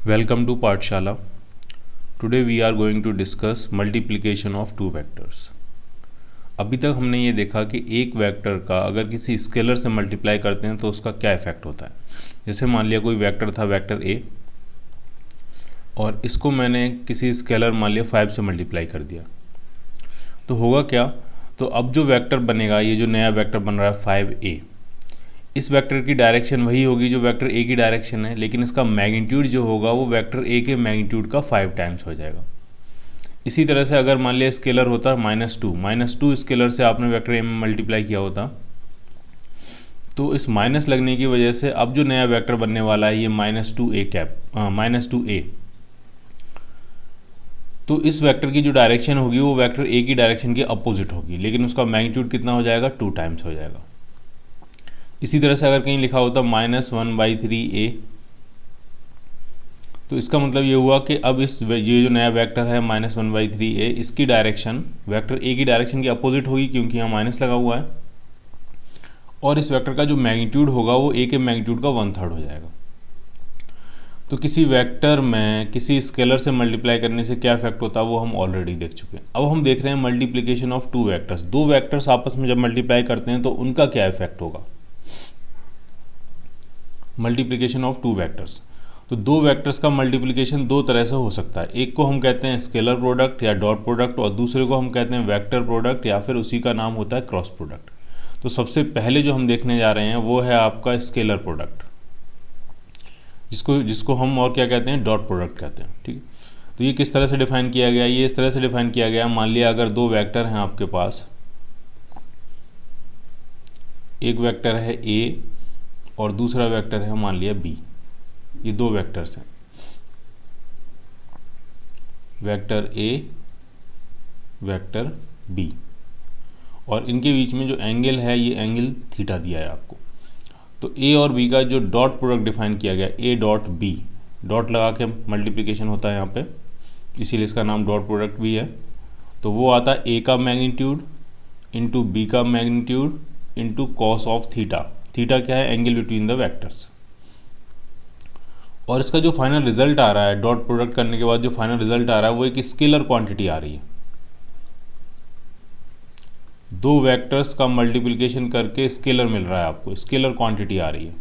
Welcome to Pathshala. Today we are going to discuss multiplication of two vectors. अभी तक हमने ये देखा कि एक वेक्टर का अगर किसी स्केलर से मल्टीप्लाई करते हैं तो उसका क्या इफेक्ट होता है। जैसे मान लिया कोई वेक्टर था वेक्टर ए और इसको मैंने किसी स्केलर मान लिया 5 से मल्टीप्लाई कर दिया तो होगा क्या। तो अब जो वेक्टर बनेगा, ये जो नया वेक्टर बन रहा है 5a, इस वेक्टर की डायरेक्शन वही होगी जो वेक्टर ए की डायरेक्शन है, लेकिन इसका मैग्नीट्यूड जो होगा वो वेक्टर ए के मैग्नीट्यूड का 5 टाइम्स हो जाएगा। इसी तरह से अगर मान लिया स्केलर होता -2 स्केलर से आपने वेक्टर ए में मल्टीप्लाई किया होता तो इस माइनस लगने की वजह से अब जो नया वेक्टर बनने वाला है ये -2a, तो इस वेक्टर की जो डायरेक्शन होगी वो वेक्टर ए की डायरेक्शन के अपोजिट होगी, लेकिन उसका मैग्नीट्यूड कितना हो जाएगा, 2 टाइम्स हो जाएगा। इसी तरह से अगर कहीं लिखा होता -1/3a, तो इसका मतलब ये हुआ कि अब ये जो नया वेक्टर है -1/3a, इसकी डायरेक्शन वेक्टर ए की डायरेक्शन के अपोजिट होगी क्योंकि यहाँ माइनस लगा हुआ है, और इस वेक्टर का जो मैग्नीट्यूड होगा वो ए के मैग्नीट्यूड का 1/3 हो जाएगा। तो किसी वेक्टर में किसी स्केलर से मल्टीप्लाई करने से क्या इफेक्ट होता है वो हम ऑलरेडी देख चुके हैं। अब हम देख रहे हैं मल्टीप्लिकेशन ऑफ टू वेक्टर्स। दो वेक्टर्स आपस में जब मल्टीप्लाई करते हैं तो उनका क्या इफेक्ट होगा। मल्टीप्लिकेशन ऑफ टू वेक्टर्स, तो दो वेक्टर्स का मल्टीप्लिकेशन दो तरह से हो सकता है। एक को हम कहते हैं स्केलर प्रोडक्ट या डॉट प्रोडक्ट, और दूसरे को हम कहते हैं वेक्टर प्रोडक्ट या फिर उसी का नाम होता है क्रॉस प्रोडक्ट। तो सबसे पहले जो हम देखने जा रहे हैं वो है आपका स्केलर प्रोडक्ट, जिसको हम और क्या कहते हैं, डॉट प्रोडक्ट कहते हैं। ठीक है, तो ये किस तरह से डिफाइन किया गया, ये इस तरह से डिफाइन किया गया। मान लिया अगर दो वेक्टर हैं आपके पास, एक वेक्टर है ए और दूसरा वेक्टर है मान लिया बी, ये दो वेक्टर्स हैं, वेक्टर ए वेक्टर बी, और इनके बीच में जो एंगल है ये एंगल थीटा दिया है आपको। तो ए और बी का जो डॉट प्रोडक्ट डिफाइन किया गया, ए डॉट बी, डॉट लगा के मल्टीप्लिकेशन होता है यहाँ पे, इसीलिए इसका नाम डॉट प्रोडक्ट भी है। तो वो आता है ए का मैग्नीट्यूड इंटू बी का magnitude into cos of theta. Theta क्या है, एंगल बिटवीन द वेक्टर्स। और इसका जो फाइनल रिजल्ट आ रहा है, डॉट प्रोडक्ट करने के बाद जो फाइनल रिजल्ट आ रहा है वो एक स्केलर क्वांटिटी आ रही है। दो वेक्टर्स का मल्टीप्लिकेशन करके स्केलर मिल रहा है आपको, स्केलर क्वांटिटी आ रही है,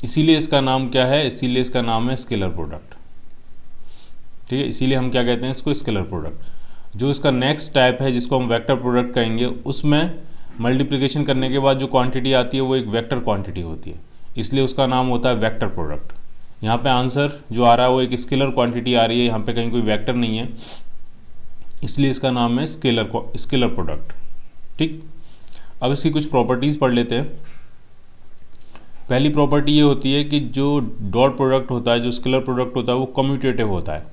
इसीलिए इसका नाम क्या है, इसीलिए इसका नाम है स्केलर प्रोडक्ट। ठीक है, इसीलिए हम क्या कहते हैं इसको, स्केलर प्रोडक्ट। जो इसका नेक्स्ट टाइप है जिसको हम वेक्टर प्रोडक्ट कहेंगे, उसमें मल्टीप्लिकेशन करने के बाद जो क्वांटिटी आती है वो एक वेक्टर क्वांटिटी होती है, इसलिए उसका नाम होता है वेक्टर प्रोडक्ट। यहाँ पे आंसर जो आ रहा है वो एक स्केलर क्वांटिटी आ रही है, यहाँ पे कहीं कोई वेक्टर नहीं है, इसलिए इसका नाम है स्केलर प्रोडक्ट। ठीक, अब इसकी कुछ प्रॉपर्टीज़ पढ़ लेते हैं। पहली प्रॉपर्टी ये होती है कि जो डॉट प्रोडक्ट होता है, जो स्केलर प्रोडक्ट होता है वो कम्यूटेटिव होता है।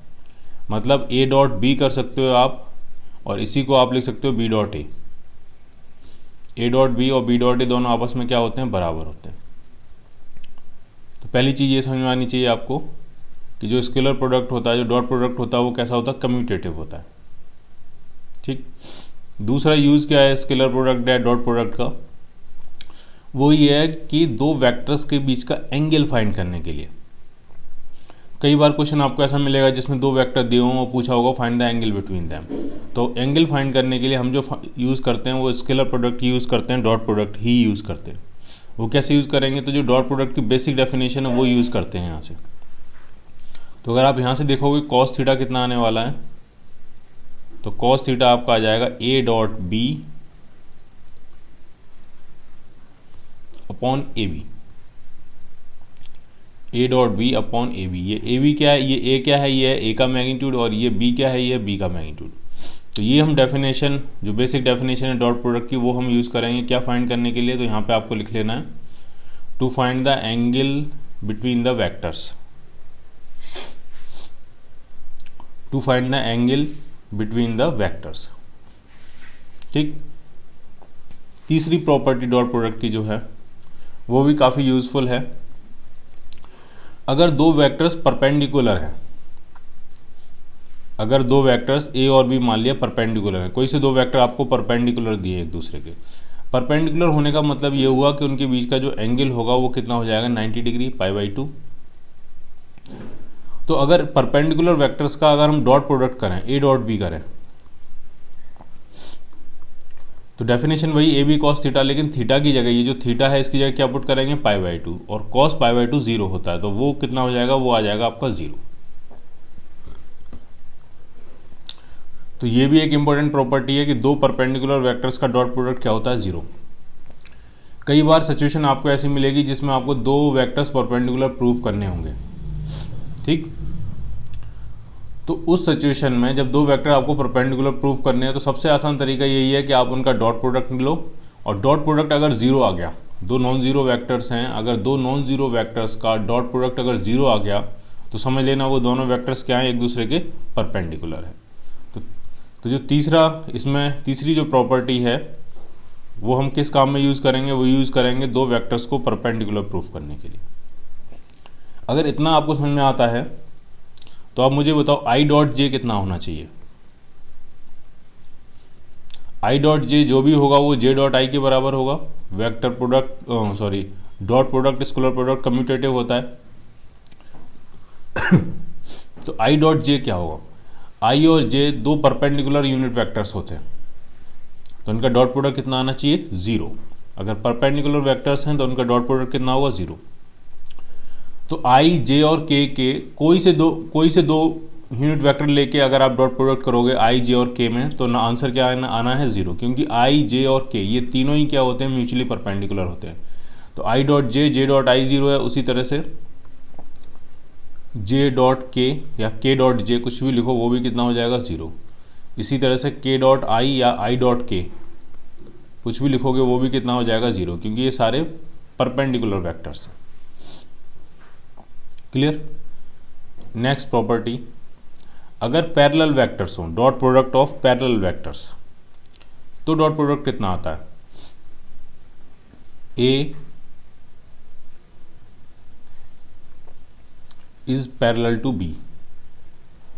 मतलब ए डॉट बी कर सकते हो आप, और इसी को आप लिख सकते हो B dot A. A dot B और बी डॉट ए दोनों आपस में क्या होते हैं, बराबर होते हैं। तो पहली चीज़ ये समझ में आनी चाहिए आपको कि जो स्केलर प्रोडक्ट होता है, जो डॉट प्रोडक्ट होता है वो कैसा होता है, कम्यूटेटिव होता है। ठीक, दूसरा यूज़ क्या है स्केलर प्रोडक्ट या डॉट प्रोडक्ट का, वो ये है कि दो वेक्टर्स के बीच का एंगल फाइंड करने के लिए। कई बार क्वेश्चन आपको ऐसा मिलेगा जिसमें दो वेक्टर दिए हों और पूछा होगा find the angle between them. तो एंगल फाइंड करने के लिए हम जो यूज़ करते हैं वो स्केलर प्रोडक्ट यूज़ करते हैं, डॉट प्रोडक्ट ही यूज़ करते हैं। वो कैसे यूज़ करेंगे, तो जो डॉट प्रोडक्ट की बेसिक डेफिनेशन है वो यूज़ करते हैं यहाँ से। तो अगर आप यहाँ से देखोगे कॉस थीटा कितना आने वाला है, तो कॉस थीटा आपका आ जाएगा A dot B upon A B, A dot B upon A B. ये ए बी क्या है, ये ए क्या है, ये है ए का मैग्नीट्यूड, और ये बी क्या है, ये है बी का मैग्नीट्यूड। तो ये हम डेफिनेशन, जो बेसिक डेफिनेशन है डॉट प्रोडक्ट की, वो हम यूज़ करेंगे क्या फाइंड करने के लिए। तो यहाँ पे आपको लिख लेना है to find the angle between the vectors, to find the angle between the vectors. ठीक, तीसरी प्रॉपर्टी डॉट प्रोडक्ट की जो है वो भी काफ़ी यूज़फुल है। अगर दो वेक्टर्स परपेंडिकुलर हैं, अगर दो वेक्टर्स ए और बी मान लिया परपेंडिकुलर हैं, कोई से दो वेक्टर आपको परपेंडिकुलर दिए एक दूसरे के, परपेंडिकुलर होने का मतलब ये हुआ कि उनके बीच का जो एंगल होगा वो कितना हो जाएगा 90 डिग्री, π/2। तो अगर परपेंडिकुलर वेक्टर्स का अगर हम डॉट प्रोडक्ट करें, ए डॉट बी करें, तो डेफिनेशन वही ए बी कॉस थीटा, लेकिन थीटा की जगह ये जो थीटा है इसकी जगह क्या पुट करेंगे, π/2, और कॉस π/2 जीरो होता है, तो वो कितना हो जाएगा, वो आ जाएगा आपका जीरो। तो ये भी एक इंपॉर्टेंट प्रॉपर्टी है कि दो परपेंडिकुलर वेक्टर्स का डॉट प्रोडक्ट क्या होता है, जीरो। कई बार सिचुएशन आपको ऐसी मिलेगी जिसमें आपको दो वेक्टर्स परपेंडिकुलर प्रूव करने होंगे, ठीक। तो उस सिचुएशन में जब दो वेक्टर आपको परपेंडिकुलर प्रूव करने हैं तो सबसे आसान तरीका यही है कि आप उनका डॉट प्रोडक्ट लो, और डॉट प्रोडक्ट अगर जीरो आ गया, दो नॉन जीरो वेक्टर्स हैं, अगर दो नॉन जीरो वेक्टर्स का डॉट प्रोडक्ट अगर जीरो आ गया तो समझ लेना वो दोनों वेक्टर्स क्या हैं, एक दूसरे के परपेंडिकुलर है। तो जो तीसरी जो प्रॉपर्टी है वो हम किस काम में यूज़ करेंगे, वो यूज़ करेंगे दो वेक्टर्स को परपेंडिकुलर प्रूफ करने के लिए। अगर इतना आपको समझ में आता है तो आप मुझे बताओ आई डॉट जे कितना होना चाहिए। आई डॉट जे जो भी होगा वो जे डॉट आई के बराबर होगा। Vector product dot product scalar product commutative होता है। तो आई डॉट जे क्या होगा, आई और जे दो परपेंडिकुलर यूनिट वेक्टर्स होते हैं, तो उनका डॉट प्रोडक्ट कितना आना चाहिए, जीरो। अगर परपेंडिकुलर वेक्टर्स हैं तो उनका डॉट प्रोडक्ट कितना होगा, जीरो। तो आई जे और के कोई से दो यूनिट वेक्टर लेके अगर आप डॉट प्रोडक्ट करोगे आई जे और के में, तो ना आंसर क्या आना है, जीरो, क्योंकि आई जे और के ये तीनों ही क्या होते हैं, म्यूचुअली परपेंडिकुलर होते हैं। तो I dot J dot I zero है, उसी तरह से जे डॉट के या के डॉट जे कुछ भी लिखो वो भी कितना हो जाएगा, जीरो। इसी तरह से के डॉट आई या आई डॉट के कुछ भी लिखोगे वो भी कितना हो जाएगा, जीरो, क्योंकि ये सारे परपेंडिकुलर वेक्टर्स हैं। क्लियर। नेक्स्ट प्रॉपर्टी, अगर पैरेलल वेक्टर्स हों, dot product of parallel vectors, तो डॉट प्रोडक्ट कितना आता है, ए is parallel to be.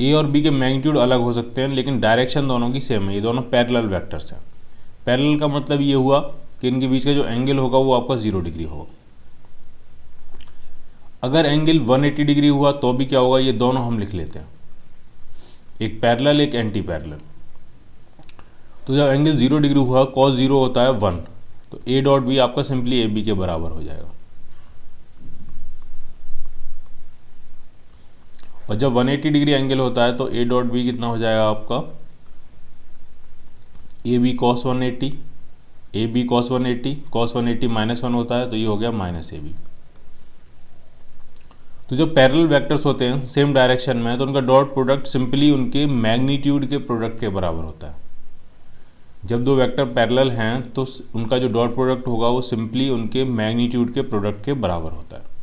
A और बी के मैग्नीट्यूड अलग हो सकते हैं लेकिन डायरेक्शन दोनों की सेम है, ये दोनों पैरेलल वेक्टर्स हैं। पैरेलल का मतलब ये हुआ कि इनके बीच का जो एंगल होगा वो आपका 0 डिग्री होगा। अगर एंगल 180 डिग्री हुआ तो भी क्या होगा, ये दोनों हम लिख लेते हैं, एक पैरेलल एक एंटी पैरेलल। तो जब एंगल 0 डिग्री हुआ, कॉस 0 होता है 1, तो ए डॉट बी आपका सिंपली ए बी के बराबर हो जाएगा। और जब 180 डिग्री एंगल होता है तो ए डॉट बी कितना हो जाएगा आपका, A B cos 180, A B cos 180, cos 180 -1 होता है तो ये हो गया माइनस ए बी। तो जब पैरेलल वेक्टर्स होते हैं सेम डायरेक्शन में तो उनका डॉट प्रोडक्ट सिंपली उनके मैग्नीट्यूड के प्रोडक्ट के बराबर होता है। जब दो वेक्टर पैरेलल हैं तो उनका जो डॉट प्रोडक्ट होगा वो सिंपली उनके मैग्नीट्यूड के प्रोडक्ट के बराबर होता है।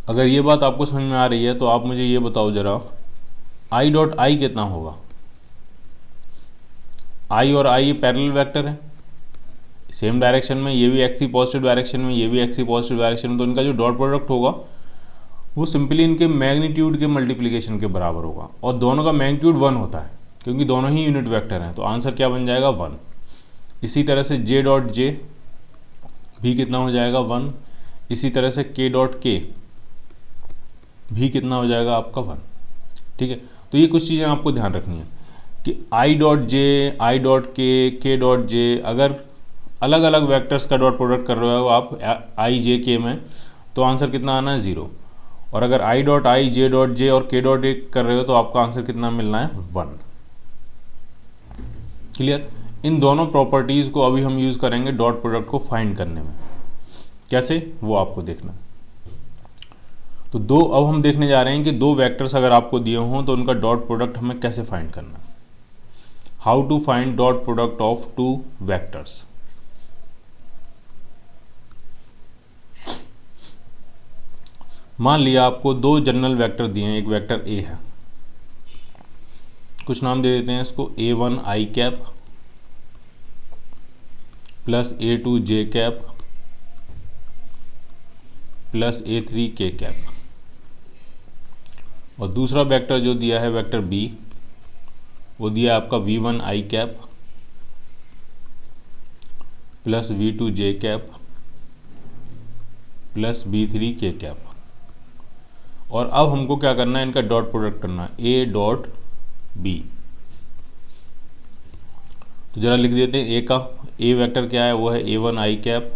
अगर ये बात आपको समझ में आ रही है तो आप मुझे ये बताओ जरा, आई डॉट आई कितना होगा। आई और आई पैरेलल वेक्टर है, सेम डायरेक्शन में, ये भी एक्सी पॉजिटिव डायरेक्शन में, ये भी एक्सी पॉजिटिव डायरेक्शन में, तो इनका जो डॉट प्रोडक्ट होगा वो सिंपली इनके मैग्नीट्यूड के मल्टीप्लिकेशन के बराबर होगा। और दोनों का मैग्नीट्यूड 1 होता है क्योंकि दोनों ही यूनिट वेक्टर हैं, तो आंसर क्या बन जाएगा, 1। इसी तरह से जे डॉट जे भी कितना हो जाएगा, 1। इसी तरह से के डॉट के भी कितना हो जाएगा आपका, 1। ठीक है। तो ये कुछ चीज़ें आपको ध्यान रखनी है कि I dot J, I dot के डॉट जे, अगर अलग अलग वेक्टर्स का डॉट प्रोडक्ट कर रहे हो आप आई जे के में, तो आंसर कितना आना है, 0। और अगर I dot I, J dot J और के डॉट ए कर रहे हो तो आपका आंसर कितना मिलना है, 1। क्लियर। इन दोनों प्रॉपर्टीज़ को अभी हम यूज़ करेंगे डॉट प्रोडक्ट को फाइंड करने में। कैसे, वो आपको देखना। तो अब हम देखने जा रहे हैं कि दो वेक्टर्स अगर आपको दिए हों तो उनका डॉट प्रोडक्ट हमें कैसे फाइंड करना है। How to find dot product of two vectors. मान लिया आपको दो जनरल वेक्टर दिए हैं, एक वेक्टर ए है, कुछ नाम दे देते हैं इसको, A1 आई कैप प्लस A2 जे कैप प्लस A3 के कैप। और दूसरा वेक्टर जो दिया है वेक्टर बी, वो दिया आपका V1 आई कैप प्लस V2 जे कैप प्लस B3 के कैप। और अब हमको क्या करना है, इनका डॉट प्रोडक्ट करना है, ए डॉट बी। तो जरा लिख देते हैं, ए का ए वेक्टर क्या है, वो है A1 आई कैप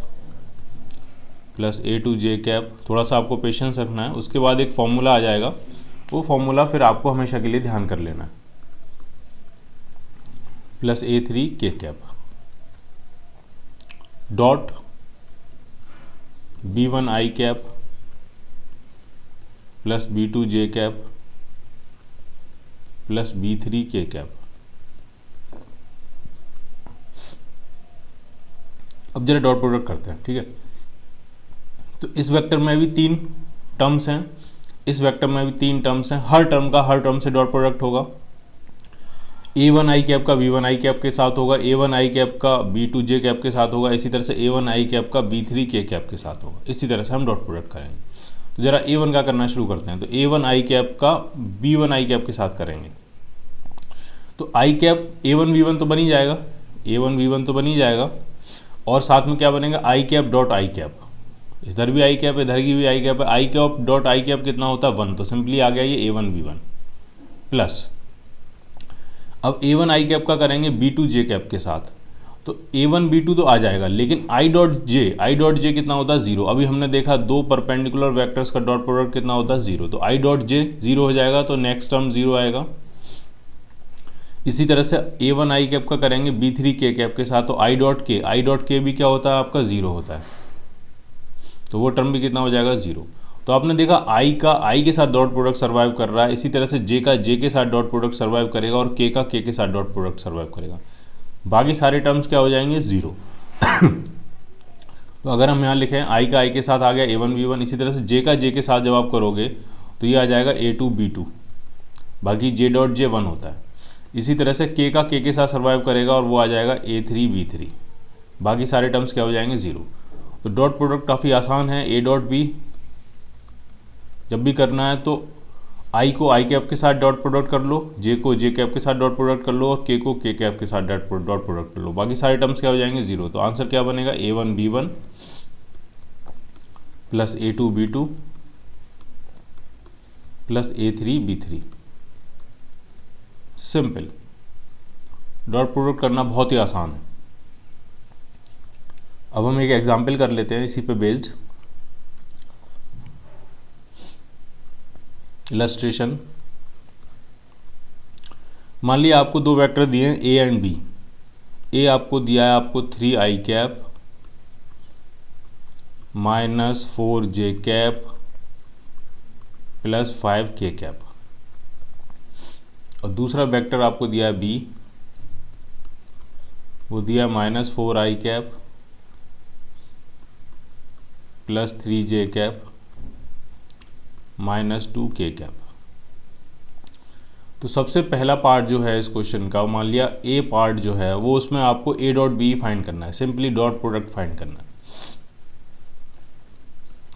प्लस A2 जे कैप। थोड़ा सा आपको पेशेंस रखना है, उसके बाद एक फॉर्मूला आ जाएगा, वो फॉर्मूला फिर आपको हमेशा के लिए ध्यान कर लेना है, प्लस A3 के कैप डॉट B1 आई कैप प्लस B2 जे कैप प्लस B3 के कैप। अब जरा डॉट प्रोडक्ट करते हैं, ठीक है। तो इस वेक्टर में भी 3 टर्म्स हैं, इस वेक्टर में भी 3 टर्म्स हैं, हर टर्म का हर टर्म से डॉट प्रोडक्ट होगा। A1 आई कैप का B1 आई कैप के साथ होगा, A1 आई कैप का B2 जे कैप के साथ होगा, इसी तरह से A1 आई कैप का B3 के कैप के साथ होगा। इसी तरह से हम डॉट प्रोडक्ट करेंगे। तो जरा A1 का करना शुरू करते हैं। तो A1 आई कैप का B1 आई कैप के साथ करेंगे। तो आई कैप A1 B1 तो बन ही जाएगा, A1 B1 तो बन ही जाएगा, और साथ में क्या बनेगा, आई कैप डॉट आई कैप। इधर भी आई कैप है, इधर की भी आई कैप है, आई कैप डॉट आई कैप कितना होता है 1, तो सिंपली आ गया ये A1 B1 प्लस। अब A1 आई कैप का करेंगे B2 जे कैप के साथ, तो A1 B2 तो आ जाएगा, लेकिन आई डॉट जे कितना होता है 0। अभी हमने देखा 2 परपेंडिकुलर वेक्टर्स का डॉट प्रोडक्ट कितना होता है 0, तो आई डॉट जे 0 हो जाएगा, तो नेक्स्ट टर्म 0 आएगा। इसी तरह से A1 आई कैप का करेंगे B3 के कैप के साथ, तो आई डॉट के भी क्या होता है आपका 0 होता है, तो वो टर्म भी कितना हो जाएगा 0। तो आपने देखा आई के साथ डॉट प्रोडक्ट सर्वाइव कर रहा है, इसी तरह से जे के साथ डॉट प्रोडक्ट सर्वाइव करेगा, और के साथ डॉट प्रोडक्ट सर्वाइव करेगा। बाकी सारे टर्म्स क्या हो जाएंगे 0। तो अगर हम यहाँ लिखें आई के साथ आ गया A1 B1, इसी तरह से जे के साथ जब आप करोगे तो ये आ जाएगा A2 B2, बाकी जे डॉट जे 1 होता है। इसी तरह से के साथ सर्वाइव करेगा, और वो आ जाएगा A3 B3, बाकी सारे टर्म्स क्या हो जाएंगे 0। तो डॉट प्रोडक्ट काफ़ी आसान है। ए डॉट बी जब भी करना है तो आई को आई कैप के साथ डॉट प्रोडक्ट कर लो, जे को जे कैप के साथ डॉट प्रोडक्ट कर लो, और के को के कैप के साथ डॉट प्रोडक्ट कर लो, बाकी सारे टर्म्स क्या हो जाएंगे 0। तो आंसर क्या बनेगा, A1 B1 plus A2 B2 plus A3 B3। Simple, dot product करना बहुत ही आसान है। अब हम एक एग्जाम्पल कर लेते हैं इसी पे बेस्ड इलस्ट्रेशन। मान लिया आपको 2 वेक्टर दिए हैं A एंड B। ए आपको दिया है आपको 3 आई कैप माइनस 4 जे कैप प्लस 5 के कैप, और दूसरा वेक्टर आपको दिया है B, वो दिया माइनस 4 आई कैप प्लस 3 जे कैप माइनस 2 के कैप। तो सबसे पहला पार्ट जो है इस क्वेश्चन का, मान लिया ए पार्ट जो है वो, उसमें आपको ए डॉट बी फाइंड करना है, सिंपली डॉट प्रोडक्ट फाइंड करना है।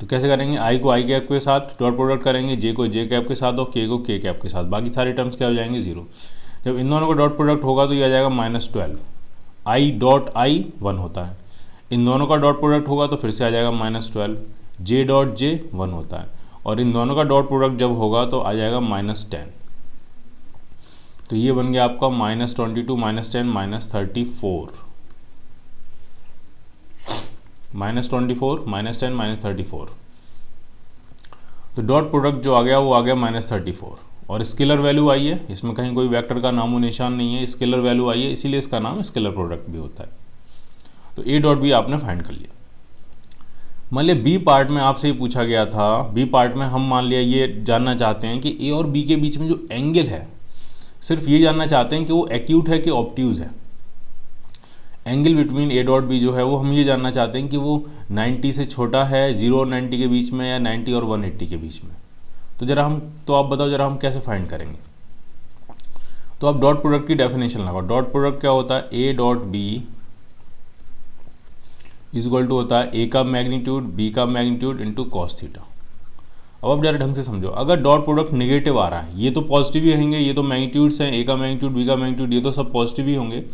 तो कैसे करेंगे, आई को आई कैप के साथ डॉट प्रोडक्ट करेंगे, जे को जे कैप के साथ और के को के कैप के साथ, बाकी सारे टर्म्स क्या हो जाएंगे 0। जब इन दोनों का डॉट प्रोडक्ट होगा तो ये आ जाएगा -12। आई डॉट आई 1 होता है, इन दोनों का डॉट प्रोडक्ट होगा तो फिर से आ जाएगा -12। जे डॉट जे 1 होता है, और इन दोनों का डॉट प्रोडक्ट जब होगा तो आ जाएगा -10। तो ये बन गया आपका -22 -10 -34, -24 -10 -34। तो डॉट प्रोडक्ट जो आ गया वो आ गया -34, और स्केलर वैल्यू आई है, इसमें कहीं कोई वेक्टर का नामो निशान नहीं है, स्केलर वैल्यू आई है, इसीलिए इसका नाम स्केलर प्रोडक्ट भी होता है। तो ए डॉट बी आपने फाइंड कर लिया। मान लिया बी पार्ट में आपसे ये पूछा गया था, बी पार्ट में हम मान लिया ये जानना चाहते हैं कि ए और बी के बीच में जो एंगल है, सिर्फ ये जानना चाहते हैं कि वो एक्यूट है कि ऑब्ट्यूज है। Angle between A dot B जो है वो हम ये जानना चाहते हैं कि वो 90 से छोटा है, 0 और 90 के बीच में, या 90 और 180 के बीच में। तो आप बताओ जरा हम कैसे फाइंड करेंगे। तो आप डॉट प्रोडक्ट की डेफिनेशन लगाओ। डॉट प्रोडक्ट क्या होता है, A dot B is equal to होता है ए का मैग्नीट्यूड बी का मैग्नीट्यूड इंटू कॉस थीटा। अब आप जरा ढंग से समझो, अगर डॉट प्रोडक्ट नेगेटिव आ रहा है, ये तो पॉजिटिव ही होंगे, ये तो मैग्नीट्यूड्स हैं, ए का मैग्नीट्यूड बी का मैग्नीट्यूड, ये तो सब पॉजिटिव ही होंगे।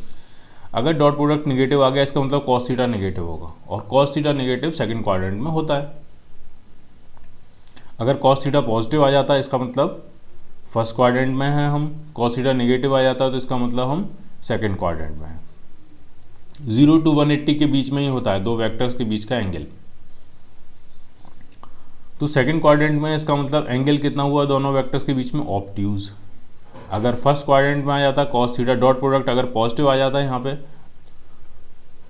अगर डॉट प्रोडक्ट निगेटिव आ गया इसका मतलब कॉस थीटा निगेटिव होगा, और cos theta negative second quadrant में होता है। अगर कॉस थीटा पॉजिटिव आ जाता है इसका मतलब फर्स्ट क्वाड्रेंट में है हम, कॉस थीटा नेगेटिव आ जाता है तो इसका मतलब हम सेकंड क्वाड्रेंट में है। 0 to 180 के बीच में ही होता है दो वेक्टर्स के बीच का एंगल। तो सेकंड क्वाड्रेंट में इसका मतलब एंगल कितना हुआ दोनों वेक्टर्स के बीच में, ऑब्ट्यूज। अगर फर्स्ट क्वाड्रेंट में आ जाता कॉस थीटा डॉट प्रोडक्ट अगर पॉजिटिव आ जाता है यहाँ पे,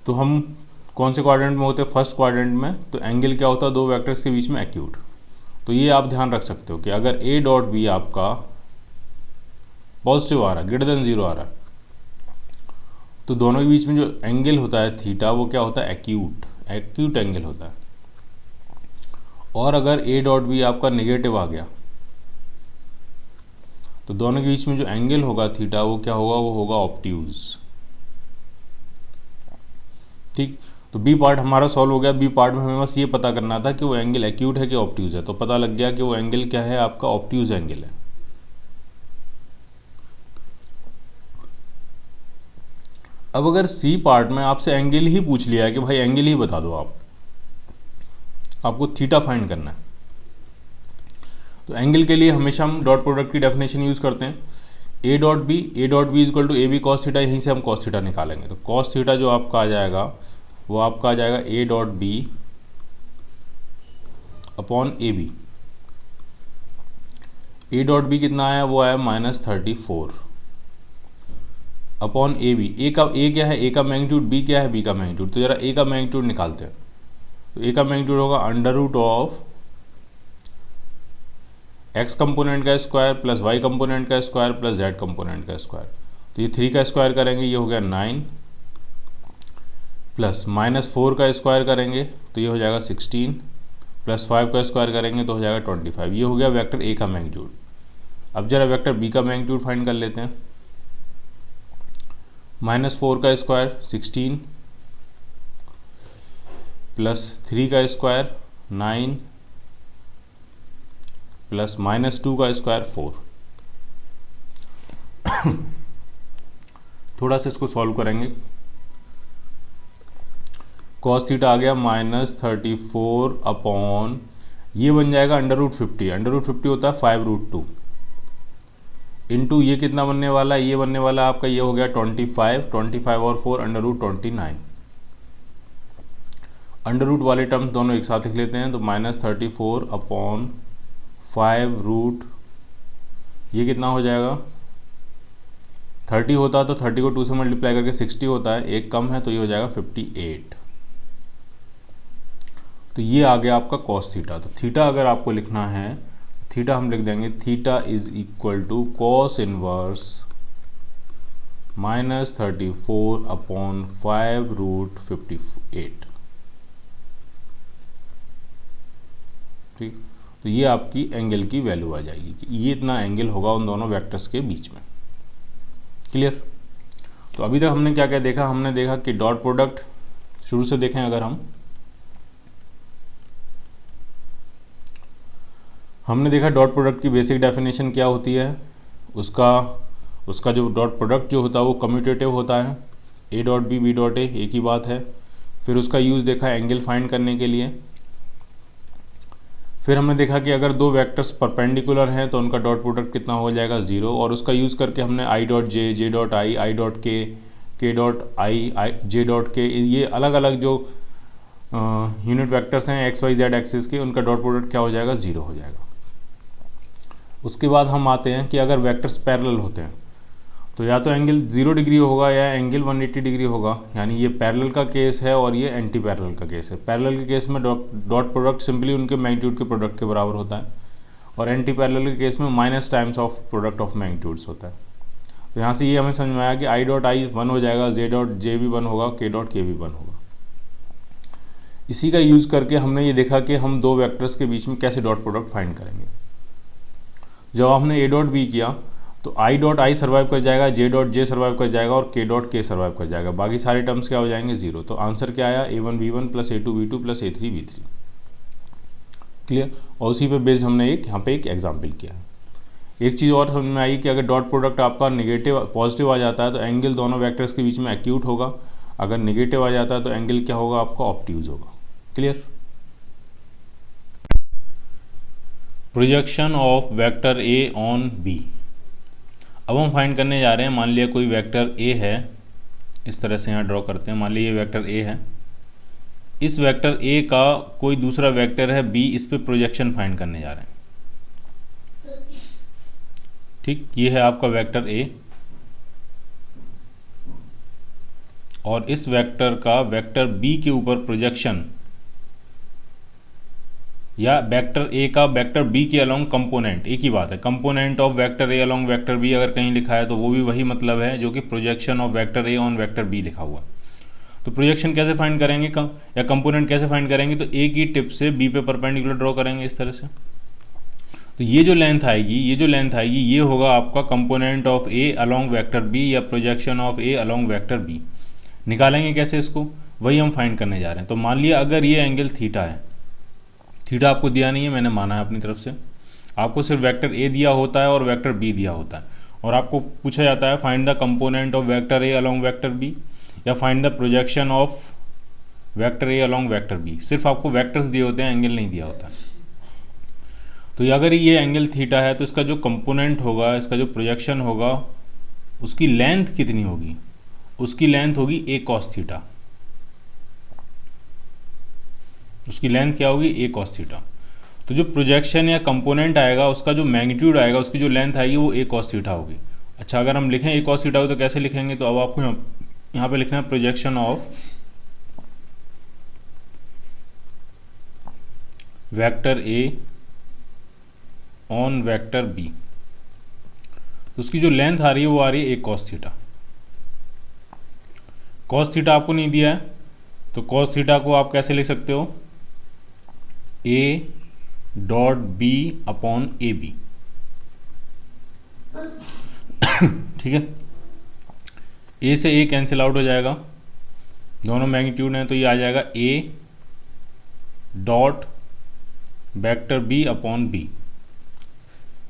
तो हम कौन से क्वाड्रेंट में होते हैं, फर्स्ट क्वाड्रेंट में, तो एंगल क्या होता है दो वेक्टर्स के बीच में, एक्यूट। तो ये आप ध्यान रख सकते हो कि अगर ए डॉट बी आपका पॉजिटिव आ रहा है, ग्रेटर देन 0 आ रहा है, तो दोनों के बीच में जो एंगल होता है थीटा वो क्या होता है, एक्यूट एंगल होता है। और अगर ए डॉट बी आपका नेगेटिव आ गया तो दोनों के बीच में जो एंगल होगा थीटा वो क्या होगा, वो होगा ऑब्ट्यूज। ठीक, तो बी पार्ट हमारा सॉल्व हो गया। बी पार्ट में हमें बस ये पता करना था कि वो एंगल एक्यूट है कि ऑब्ट्यूज है, तो पता लग गया कि वो एंगल क्या है, आपका ऑब्ट्यूज एंगल है। अब अगर सी पार्ट में आपसे एंगल ही पूछ लिया है कि भाई एंगल ही बता दो, आपको थीटा फाइंड करना है, तो एंगल के लिए हमेशा हम डॉट प्रोडक्ट की डेफिनेशन यूज करते हैं, A dot B equal to A B cos theta, यहीं से हम कॉस थीटा निकालेंगे। तो कॉस थीटा जो आपका आ जाएगा वो आपका आ जाएगा A dot B upon A B. A dot B कितना आया, वो आया -34 अपॉन ए बी। ए क्या है, ए का मैग्नीट्यूड, बी क्या है, बी का मैग्नीट्यूड। तो जरा ए का मैग्नीट्यूड निकालते हैं। तो ए का मैग्नीट्यूड होगा under root of X component का स्क्वायर प्लस वाई कंपोनेंट का स्क्वायर प्लस जेड कंपोनेंट का स्क्वायर। तो ये 3 का स्क्वायर करेंगे, ये हो गया 9, प्लस -4 का स्क्वायर करेंगे तो ये हो जाएगा 16, प्लस 5 का स्क्वायर करेंगे तो हो जाएगा 25। ये हो गया वेक्टर ए का मैग्नीट्यूड। अब जरा वेक्टर बी का मैग्नीट्यूड फाइंड कर लेते हैं। -4 का स्क्वायर 16, प्लस 3 का स्क्वायर 9, प्लस -2 का स्क्वायर 4। थोड़ा सा इसको सॉल्व करेंगे। कॉस थीटा आ गया -34 अपॉन, ये बन जाएगा अंडर रूट 50। अंडर रूट 50 होता है 5√2 इंटू ये कितना बनने वाला है, ये बनने वाला है आपका, ये हो गया 25 और 4 अंडर रूट 29। अंडर रूट वाले टर्म्स दोनों एक साथ लिख लेते हैं, तो -34 अपॉन 5 ये कितना हो जाएगा, 30 होता है तो 30 को 2 से मल्टीप्लाई करके 60 होता है, एक कम है तो ये हो जाएगा 58। तो ये आ गया आपका कॉस थीटा। तो थीटा अगर आपको लिखना है, थीटा हम लिख देंगे, theta is equal to cos inverse -34 upon 5√58। ठीक, तो ये आपकी एंगल की वैल्यू आ जाएगी कि ये इतना एंगल होगा उन दोनों वेक्टर्स के बीच में। क्लियर। तो अभी तक हमने क्या क्या देखा, हमने देखा कि डॉट प्रोडक्ट, शुरू से देखें अगर हमने देखा डॉट प्रोडक्ट की बेसिक डेफिनेशन क्या होती है, उसका जो डॉट प्रोडक्ट जो होता है वो कम्यूटेटिव होता है, A dot B dot A, एक ही बात है। फिर उसका यूज़ देखा एंगल फाइंड करने के लिए। फिर हमने देखा कि अगर दो वेक्टर्स परपेंडिकुलर हैं तो उनका डॉट प्रोडक्ट कितना हो जाएगा, 0, और उसका यूज़ करके हमने I dot J, J dot I dot के डॉट आई, जे डॉट के, ये अलग अलग जो यूनिट वेक्टर्स हैं एक्स वाई जेड एक्सिस के, उनका डॉट प्रोडक्ट क्या हो जाएगा, 0 हो जाएगा। उसके बाद हम आते हैं कि अगर वेक्टर्स पैरेलल होते हैं तो या तो एंगल 0 डिग्री होगा या एंगल 180 डिग्री होगा, यानी ये पैरेलल का केस है और ये एंटी पैरेलल का केस है। पैरेलल के केस में डॉट प्रोडक्ट सिंपली उनके मैग्नीट्यूड के प्रोडक्ट के बराबर होता है, और एंटी पैरेलल के केस में minus times of product of magnitudes होता है। तो यहाँ से ये हमें समझ में आया कि आई डॉट आई 1 हो जाएगा, जे डॉट जे भी 1 होगा, के डॉट के भी 1 होगा। इसी का यूज़ करके हमने ये देखा कि हम दो वेक्टर्स के बीच में कैसे डॉट प्रोडक्ट फाइंड करेंगे। जब हमने ए डॉट बी किया तो आई डॉट आई सर्वाइव कर जाएगा, जे डॉट जे सर्वाइव कर जाएगा और के डॉट के सर्वाइव कर जाएगा, बाकी सारे टर्म्स क्या हो जाएंगे, 0। तो आंसर क्या आया, a1 b1 plus a2 b2 plus a3 b3। Clear. और उसी पे बेस्ड हमने यहाँ पे एक एग्जाम्पल किया। एक चीज़ और समझ में आई कि अगर डॉट प्रोडक्ट आपका नेगेटिव पॉजिटिव आ जाता है तो एंगल दोनों वेक्टर्स के बीच में एक्यूट होगा, अगर नेगेटिव आ जाता है तो एंगल क्या होगा आपका ऑब्ट्यूज होगा। Clear. Projection of vector A on B. अब हम फाइंड करने जा रहे हैं, मान लिया कोई वेक्टर ए है, इस तरह से यहाँ ड्रॉ करते हैं, मान लिया ये वेक्टर ए है, इस वेक्टर ए का कोई दूसरा वेक्टर है बी, इस पे प्रोजेक्शन फाइंड करने जा रहे हैं। ठीक, ये है आपका वेक्टर ए और इस वेक्टर का वेक्टर बी के ऊपर प्रोजेक्शन या वेक्टर ए का वेक्टर बी के अलोंग कंपोनेंट, एक ही बात है, component of vector A along vector B अगर कहीं लिखा है तो वो भी वही मतलब है जो कि projection of vector A on vector B लिखा हुआ। तो प्रोजेक्शन कैसे फाइंड करेंगे या कंपोनेंट कैसे फाइंड करेंगे, तो ए की टिप से बी पे परपेंडिकुलर ड्रॉ करेंगे इस तरह से। तो ये जो लेंथ आएगी ये होगा आपका component of A along vector B या projection of A along vector B. निकालेंगे कैसे इसको, वही हम फाइंड करने जा रहे हैं। तो मान लिया अगर ये एंगल थीटा है, थीटा आपको दिया नहीं है, मैंने माना है अपनी तरफ से, आपको सिर्फ वेक्टर ए दिया होता है और वेक्टर बी दिया होता है, और आपको पूछा जाता है find the component of vector A along vector B या find the projection of vector A along vector B. सिर्फ आपको वेक्टर्स दिए होते हैं, एंगल नहीं दिया होता। तो अगर ये एंगल थीटा है तो इसका जो कंपोनेंट होगा, इसका जो प्रोजेक्शन होगा, उसकी लेंथ कितनी होगी, उसकी लेंथ होगी ए कॉस थीटा। उसकी लेंथ क्या होगी, ए कॉस थीटा। तो जो प्रोजेक्शन या कंपोनेंट आएगा उसका जो मैग्नीट्यूड आएगा, उसकी जो लेंथ आएगी वो ए कॉस थीटा होगी। अच्छा, अगर हम लिखें ए कॉस थीटा हो तो कैसे लिखेंगे, तो अब आपको यहाँ पे लिखना है projection of vector A on vector B. उसकी जो लेंथ आ रही है वो आ रही है ए कॉस थीटा। कॉस थीटा आपको नहीं दिया है तो कॉस थीटा को आप कैसे लिख सकते हो, A dot B upon A B. ठीक है, ए से ए कैंसिल आउट हो जाएगा, दोनों मैग्नीट्यूड हैं तो ये आ जाएगा A dot vector B upon B.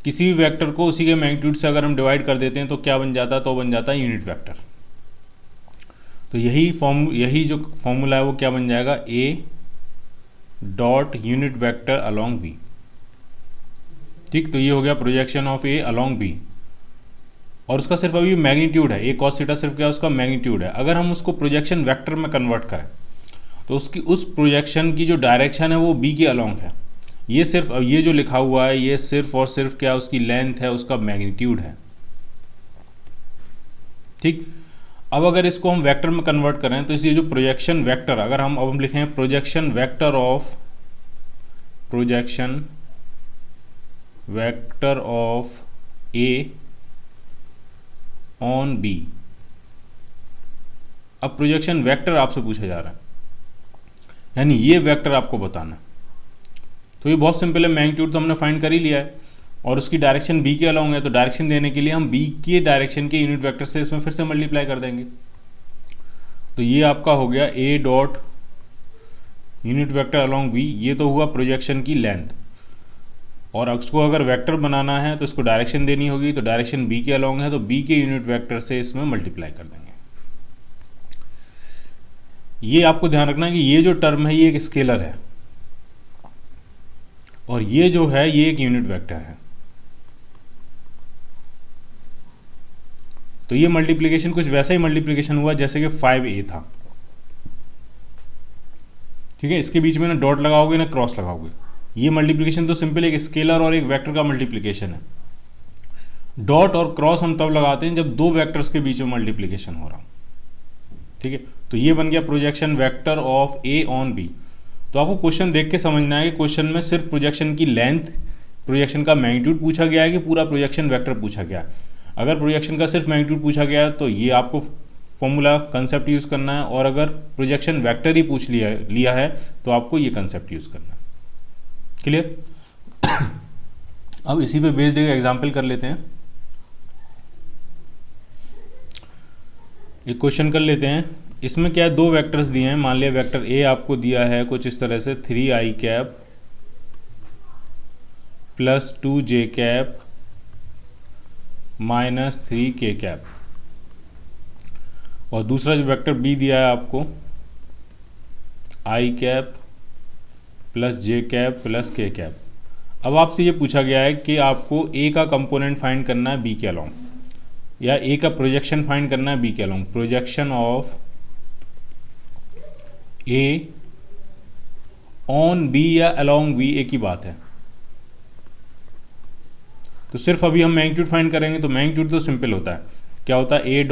किसी भी वेक्टर को उसी के मैग्नीट्यूड से अगर हम डिवाइड कर देते हैं तो क्या बन जाता है, तो बन जाता है यूनिट वेक्टर। तो यही जो फॉर्मूला है वो क्या बन जाएगा, A dot unit vector along B. ठीक, तो ये हो गया projection of A along B, और उसका सिर्फ अभी मैग्नीट्यूड है, ए कॉस थीटा सिर्फ क्या उसका मैग्नीट्यूड है। अगर हम उसको प्रोजेक्शन वेक्टर में कन्वर्ट करें तो उसकी उस प्रोजेक्शन की जो डायरेक्शन है वो बी के अलोंग है। ये सिर्फ ये जो लिखा हुआ है ये सिर्फ और सिर्फ क्या उसकी लेंथ है, उसका मैग्नीट्यूड है। ठीक, अब अगर इसको हम वेक्टर में कन्वर्ट करें तो इसलिए जो प्रोजेक्शन वेक्टर, अगर हम लिखें projection vector of A on B. अब प्रोजेक्शन वेक्टर आपसे पूछा जा रहा है, यानी ये वेक्टर आपको बताना है। तो ये बहुत सिंपल है, मैग्नीट्यूड तो हमने फाइंड कर ही लिया है और उसकी डायरेक्शन बी के अलोंग है, तो डायरेक्शन देने के लिए हम बी के डायरेक्शन के यूनिट वेक्टर से इसमें फिर से मल्टीप्लाई कर देंगे। तो ये आपका हो गया A dot unit vector along B, ये तो हुआ प्रोजेक्शन की लेंथ। और उसको अगर वेक्टर बनाना है तो इसको डायरेक्शन देनी होगी, तो डायरेक्शन बी के अलोंग है तो बी के यूनिट वेक्टर से इसमें मल्टीप्लाई कर देंगे। ये आपको ध्यान रखना है कि ये जो टर्म है ये एक स्केलर है और ये जो है ये एक यूनिट वेक्टर है। तो ये मल्टीप्लिकेशन कुछ वैसा ही मल्टीप्लिकेशन हुआ जैसे कि 5a था। ठीक है, इसके बीच में ना डॉट लगाओगे ना क्रॉस लगाओगे। ये मल्टीप्लिकेशन तो सिंपल एक स्केलर और एक वेक्टर का मल्टीप्लिकेशन है। डॉट और क्रॉस हम तब लगाते हैं जब दो वेक्टर्स के बीच में मल्टीप्लिकेशन हो रहा। ठीक है, तो ये बन गया projection vector of A on B. तो आपको क्वेश्चन देख के समझना है कि क्वेश्चन में सिर्फ प्रोजेक्शन की लेंथ, प्रोजेक्शन का मैग्नीट्यूड पूछा गया है कि पूरा प्रोजेक्शन वेक्टर पूछा गया है। अगर प्रोजेक्शन का सिर्फ मैग्नीट्यूड पूछा गया है तो ये आपको फॉर्मूला कंसेप्ट यूज़ करना है, और अगर प्रोजेक्शन वेक्टर ही पूछ लिया है तो आपको ये कंसेप्ट यूज़ करना है। क्लियर। अब इसी पे बेस्ड एक एग्जाम्पल कर लेते हैं। एक क्वेश्चन कर लेते हैं। इसमें क्या है, दो वेक्टर्स दिए हैं। मान लिया वेक्टर ए आपको दिया है कुछ इस तरह से 3i cap plus 2j cap minus 3 के कैप। और दूसरा जो वेक्टर बी दिया है आपको, आई कैप प्लस जे कैप प्लस के कैप। अब आपसे ये पूछा गया है कि आपको ए का कंपोनेंट फाइंड करना है बी के अलोंग, या ए का प्रोजेक्शन फाइंड करना है बी के along. Projection of A on B या अलोंग बी एक ही बात है। तो सिर्फ अभी हम मैग्नीट्यूड फाइंड करेंगे, तो मैग्नीट्यूड तो सिंपल होता है, क्या होता है, ए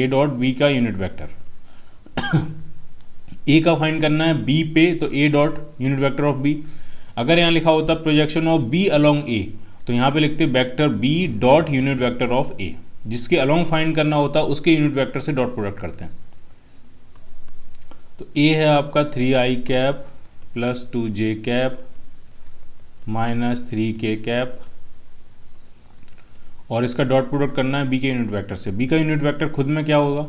डॉट बी का यूनिट वेक्टर। ए का फाइंड करना है बी पे, तो A dot unit vector of B. अगर यहाँ लिखा होता projection of B along A, तो यहाँ पे लिखते vector B dot unit vector of A. जिसके अलोंग फाइंड करना होता है उसके यूनिट वेक्टर से डॉट प्रोडक्ट करते हैं। तो ए है आपका 3i cap plus 2j cap minus 3k cap, और इसका डॉट प्रोडक्ट करना है बी के यूनिट वेक्टर से। बी का यूनिट वेक्टर खुद में क्या होगा,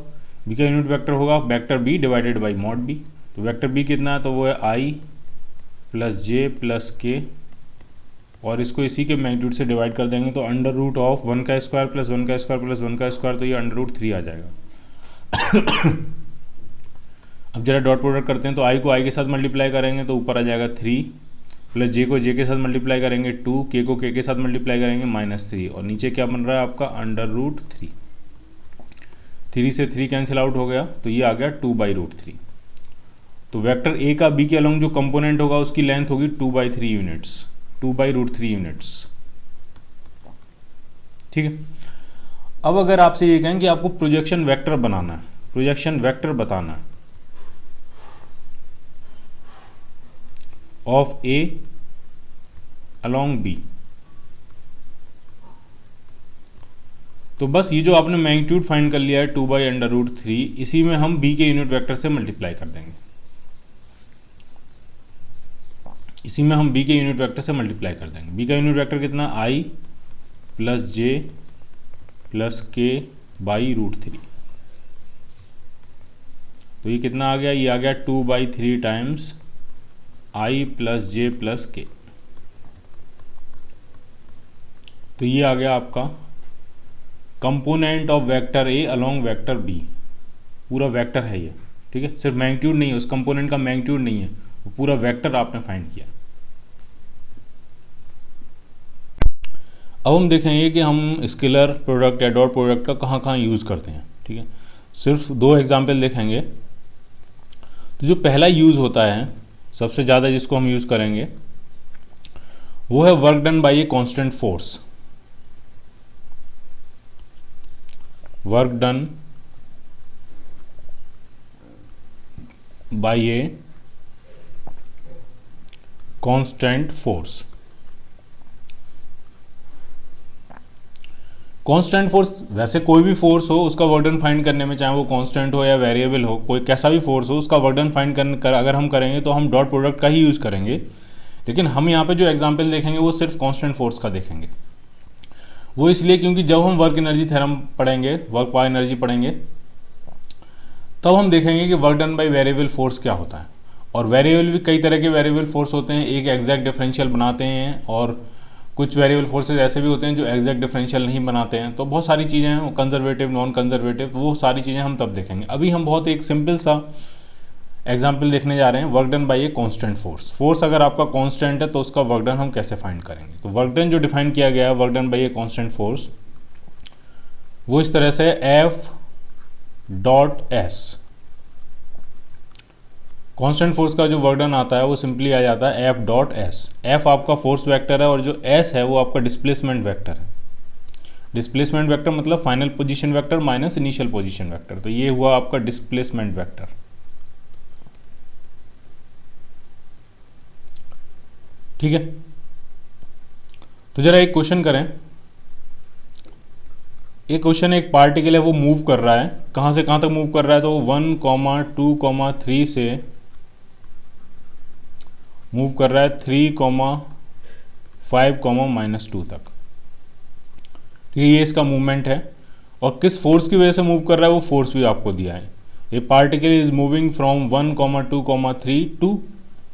बी का यूनिट वेक्टर होगा vector B divided by mod B. तो वेक्टर बी कितना है, तो वो है i प्लस जे प्लस के, और इसको इसी के मैग्नीट्यूड से डिवाइड कर देंगे, तो अंडर रूट ऑफ 1 का स्क्वायर प्लस 1 का स्क्वायर प्लस 1 का स्क्वायर, तो ये अंडर रूट 3 आ जाएगा। अब जरा डॉट प्रोडक्ट करते हैं, तो आई को आई के साथ मल्टीप्लाई करेंगे तो ऊपर आ जाएगा 3, प्लस जे को जे के साथ मल्टीप्लाई करेंगे 2, के को के साथ मल्टीप्लाई करेंगे -3, और नीचे क्या बन रहा है आपका अंडर रूट 3। 3 से 3 कैंसिल आउट हो गया, तो ये आ गया 2/√3। तो वेक्टर ए का बी के अलोंग जो कंपोनेंट होगा उसकी लेंथ होगी 2/3 यूनिट्स, 2/√3 यूनिट्स। ठीक है। अब अगर आपसे ये कहें कि आपको प्रोजेक्शन वेक्टर बनाना है, प्रोजेक्शन वेक्टर बताना है ऑफ ए अलोंग बी, तो बस ये जो आपने मैग्नीट्यूड फाइंड कर लिया है 2/√3, इसी में हम बी के यूनिट वेक्टर से मल्टीप्लाई कर देंगे। इसी में हम बी के यूनिट वेक्टर से मल्टीप्लाई कर देंगे। बी का यूनिट वेक्टर कितना, आई प्लस जे प्लस के /√3। तो ये कितना आ गया, ये आ गया 2/3 times I plus J plus K. तो ये आ गया आपका component of vector A along vector B. पूरा वेक्टर है ये, ठीक है, सिर्फ मैग्नीट्यूड नहीं है, उस कंपोनेंट का मैग्नीट्यूड नहीं है, वो पूरा वेक्टर आपने फाइंड किया। अब हम देखेंगे कि हम स्केलर प्रोडक्ट या डॉट प्रोडक्ट का कहाँ कहाँ यूज़ करते हैं। ठीक है, सिर्फ 2 एग्जाम्पल देखेंगे। तो जो पहला यूज़ होता है सबसे ज़्यादा जिसको हम यूज़ करेंगे वो है work done by a constant force. Work done by a constant force. Constant force वैसे कोई भी फोर्स हो उसका वर्क डन फाइंड करने में, चाहे वो कांस्टेंट हो या वेरिएबल हो, कोई कैसा भी फोर्स हो उसका वर्क डन फाइंड अगर हम करेंगे तो हम डॉट प्रोडक्ट का ही यूज़ करेंगे। लेकिन हम यहाँ पे जो एग्जांपल देखेंगे वो सिर्फ कांस्टेंट फोर्स का देखेंगे। वो इसलिए क्योंकि जब हम वर्क एनर्जी थ्योरम पढ़ेंगे, वर्क बाय एनर्जी पढ़ेंगे, तब हम देखेंगे कि work done by variable force क्या होता है। और वेरिएबल भी कई तरह के वेरिएबल फोर्स होते हैं, एक एग्जैक्ट डिफरेंशियल बनाते हैं और कुछ वेरिएबल फोर्सेज ऐसे भी होते हैं जो एग्जैक्ट डिफरेंशियल नहीं बनाते हैं। तो बहुत सारी चीज़ें हैं, कंजर्वेटिव, नॉन कंजर्वेटिव, वो सारी चीज़ें हम तब देखेंगे। अभी हम बहुत एक सिंपल सा एग्जाम्पल देखने जा रहे हैं, work done by a constant force. Force अगर आपका कांस्टेंट है तो उसका वर्क डन हम कैसे फाइंड करेंगे। तो वर्क डन जो डिफाइन किया गया है work done by a constant force, वो इस तरह से F dot S. Constant force का जो वर्क डन आता है वो सिंपली आ जाता है F डॉट एस। F आपका फोर्स वेक्टर है और जो S है वो आपका डिस्प्लेसमेंट वेक्टर है। डिस्प्लेसमेंट वेक्टर मतलब final position vector minus initial position vector. तो ये हुआ आपका डिस्प्लेसमेंट वेक्टर। ठीक है, तो जरा एक क्वेश्चन करें। एक क्वेश्चन, एक पार्टिकल है वो मूव कर रहा है, कहाँ से कहाँ तक मूव कर रहा है, तो 1, 2, 3 से मूव कर रहा है 3, 5, -2 तक। ठीक है, ये इसका मूवमेंट है और किस फोर्स की वजह से मूव कर रहा है वो फोर्स भी आपको दिया है। A particle is moving from 1, 2, 3 to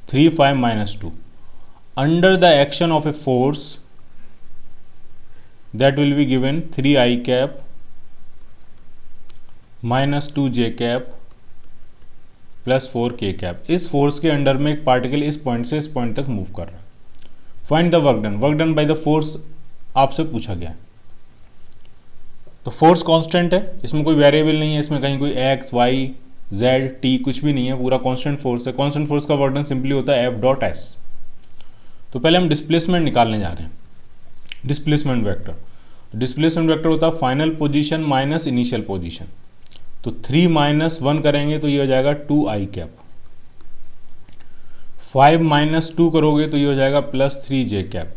3, 5, -2 under the action of a force that will be given 3i cap minus 2j cap plus 4k cap. इस फोर्स के अंडर में एक पार्टिकल इस पॉइंट से इस पॉइंट तक मूव कर रहा है। Find the work done by the force आपसे पूछा गया है। तो फोर्स कांस्टेंट है, इसमें कोई वेरिएबल नहीं है, इसमें कहीं कोई x, y, z, t कुछ भी नहीं है, पूरा कांस्टेंट फोर्स है। कांस्टेंट फोर्स का वर्क डन सिंपली होता है F.S। तो पहले हम डिस्प्लेसमेंट निकालने जा रहे हैं, डिस्प्लेसमेंट वेक्टर। डिस्प्लेसमेंट वेक्टर होता है final position minus initial position. तो 3 माइनस 1 करेंगे तो ये हो जाएगा 2i कैप। 5 माइनस 2 करोगे तो ये हो जाएगा plus 3j cap.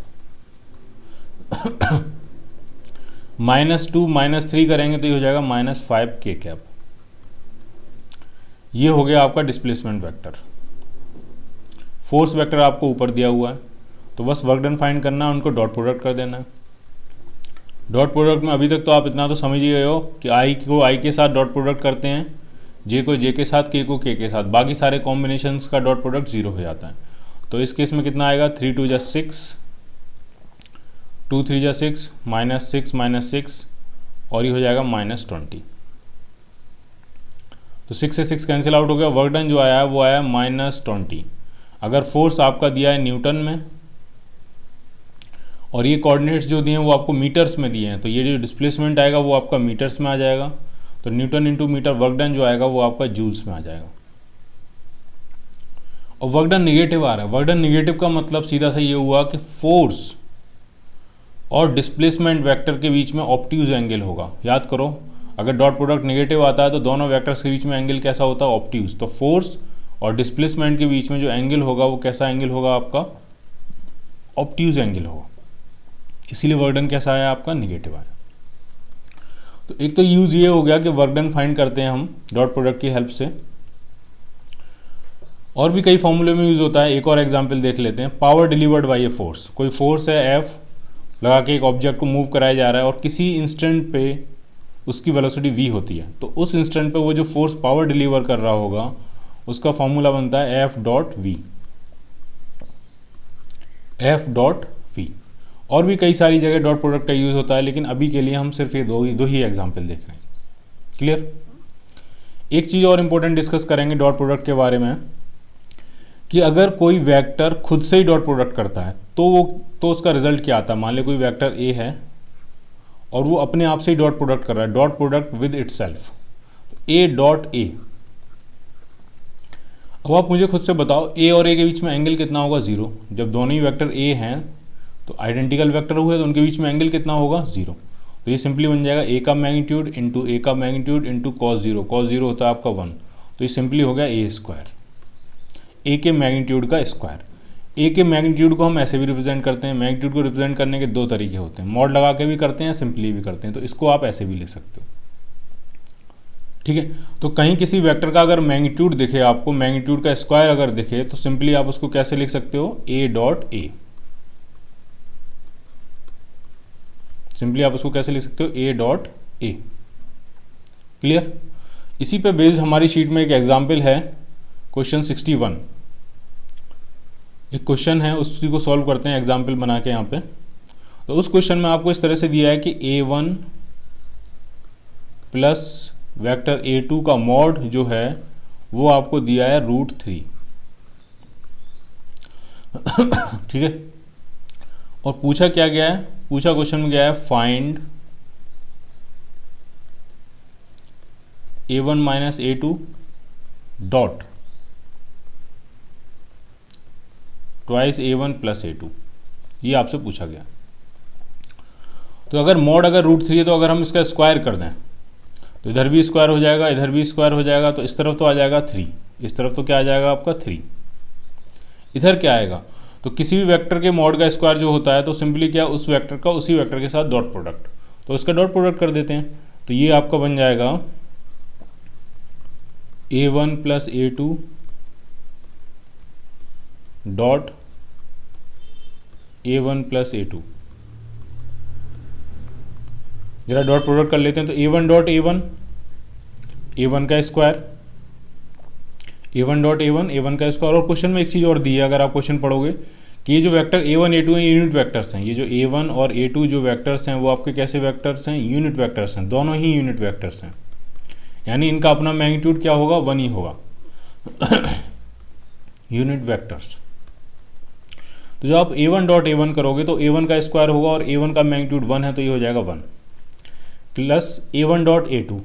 Minus 2 minus 3 करेंगे तो ये हो जाएगा माइनस 5k कैप। ये हो गया आपका डिस्प्लेसमेंट वेक्टर। फोर्स वेक्टर आपको ऊपर दिया हुआ है, तो बस वर्क डन फाइंड करना है, उनको डॉट प्रोडक्ट कर देना है। डॉट प्रोडक्ट में अभी तक तो आप इतना तो समझ ही गए हो कि आई को आई के साथ डॉट प्रोडक्ट करते हैं, जे को जे के साथ, के को के के साथ, बाकी सारे कॉम्बिनेशंस का डॉट प्रोडक्ट 0 हो जाता है। तो इस केस में कितना आएगा, 3 2 जा 6, 2 3 जा 6, माइनस 6 और ये हो जाएगा माइनस 20। तो 6 से 6 कैंसिल आउट हो गया। वर्क डन जो आया है वो आया माइनस 20। अगर फोर्स आपका दिया है न्यूटन में और ये कोऑर्डिनेट्स जो दिए हैं वो आपको मीटर्स में दिए हैं, तो ये जो डिस्प्लेसमेंट आएगा वो आपका मीटर्स में आ जाएगा। तो newton into meter work done जो आएगा वो आपका जूल्स में आ जाएगा। और वर्क डन निगेटिव आ रहा है। वर्क डन निगेटिव का मतलब सीधा सा ये हुआ कि फोर्स और डिस्प्लेसमेंट वेक्टर के बीच में ऑब्ट्यूज एंगल होगा। याद करो, अगर डॉट प्रोडक्ट निगेटिव आता है तो दोनों वेक्टर्स के बीच में एंगल कैसा होता है, ऑब्ट्यूज। तो फोर्स और डिस्प्लेसमेंट के बीच में जो एंगल होगा वो कैसा एंगल होगा आपका, ऑब्ट्यूज एंगल होगा। इसीलिए वर्क डन कैसा आया आपका, निगेटिव आया। तो एक तो यूज़ ये हो गया कि वर्क डन फाइंड करते हैं हम डॉट प्रोडक्ट की हेल्प से। और भी कई फॉर्मूले में यूज़ होता है। एक और एग्जांपल देख लेते हैं। Power delivered by a force. कोई फोर्स है F लगा के एक ऑब्जेक्ट को मूव कराया जा रहा है और किसी इंस्टेंट पे उसकी वेलोसिटी v होती है। तो उस इंस्टेंट पे वो जो फोर्स पावर डिलीवर कर रहा होगा उसका फॉर्मूला बनता है F.V। F.V। और भी कई सारी जगह डॉट प्रोडक्ट का यूज़ होता है, लेकिन अभी के लिए हम सिर्फ ये दो ही एग्जाम्पल देख रहे हैं। क्लियर। एक चीज़ और इम्पोर्टेंट डिस्कस करेंगे डॉट प्रोडक्ट के बारे में कि अगर कोई वेक्टर खुद से ही डॉट प्रोडक्ट करता है तो उसका रिजल्ट क्या आता है। मान लो कोई वेक्टर ए है और वो अपने आप से ही डॉट प्रोडक्ट कर रहा है, dot product with itself, A dot A. अब आप मुझे खुद से बताओ ए और ए के बीच में एंगल कितना होगा, 0। जब दोनों ही वेक्टर ए हैं तो आइडेंटिकल वेक्टर हुए तो उनके बीच में एंगल कितना होगा, 0। तो ये सिंपली बन जाएगा ए का मैग्नीट्यूड इंटू ए का मैग्नीट्यूड इंटू कॉस 0। कॉस 0 होता है आपका 1, तो ये सिंपली हो गया ए स्क्वायर, ए के मैग्नीट्यूड का स्क्वायर। ए के मैग्नीट्यूड को हम ऐसे भी रिप्रेजेंट करते हैं। मैग्नीट्यूड को रिप्रेजेंट करने के दो तरीके होते हैं, मॉड लगा के भी करते हैं, सिंपली भी करते हैं। तो इसको आप ऐसे भी लिख सकते हो, ठीक है। तो कहीं किसी वेक्टर का अगर मैग्नीट्यूड दिखे आपको, मैग्नीट्यूड का स्क्वायर अगर दिखे, तो सिंपली आप उसको कैसे लिख सकते हो, ए डॉट ए। सिंपली आप उसको कैसे लिख सकते हो, ए डॉट ए। क्लियर। इसी पे बेस्ड हमारी शीट में एक एग्जाम्पल है, क्वेश्चन 61। एक क्वेश्चन है, उसी को सॉल्व करते हैं एग्जाम्पल बना के यहाँ पे। तो उस क्वेश्चन में आपको इस तरह से दिया है कि a1 प्लस वेक्टर a2 का मॉड जो है वो आपको दिया है √3, ठीक है। और पूछा क्या गया है, पूछा क्वेश्चन में गया है find a1 minus a2 dot twice a1 plus a2, ये आपसे पूछा गया। तो अगर मॉड अगर √3 है तो अगर हम इसका स्क्वायर कर दें तो इधर भी स्क्वायर हो जाएगा, इधर भी स्क्वायर हो जाएगा, तो इस तरफ तो आ जाएगा 3, इस तरफ तो क्या आ जाएगा आपका 3, इधर क्या आएगा। तो किसी भी वेक्टर के मॉड का स्क्वायर जो होता है तो सिंपली क्या, उस वेक्टर का उसी वेक्टर के साथ डॉट प्रोडक्ट, तो इसका डॉट प्रोडक्ट कर देते हैं। तो ये आपका बन जाएगा a1 plus a2 dot a1 plus a2। जरा डॉट प्रोडक्ट कर लेते हैं। तो a1 डॉट a1, a1 का square, a1 dot a1, a1 का स्क्वायर। और क्वेश्चन में एक चीज़ और दी है, अगर आप क्वेश्चन पढ़ोगे कि ये जो वेक्टर A1 A2 हैं यूनिट वेक्टर्स हैं। ये जो A1 और A2 जो वेक्टर्स हैं वो आपके कैसे वेक्टर्स हैं? यूनिट वेक्टर्स हैं, दोनों ही यूनिट वेक्टर्स हैं, यानी इनका अपना मैग्नीट्यूड क्या होगा? 1 ही होगा। Unit vectors. तो जब आप A1 डॉट A1 करोगे तो A1 का स्क्वायर होगा और A1 का मैग्नीट्यूड 1 है तो ये हो जाएगा 1 plus A1 dot A2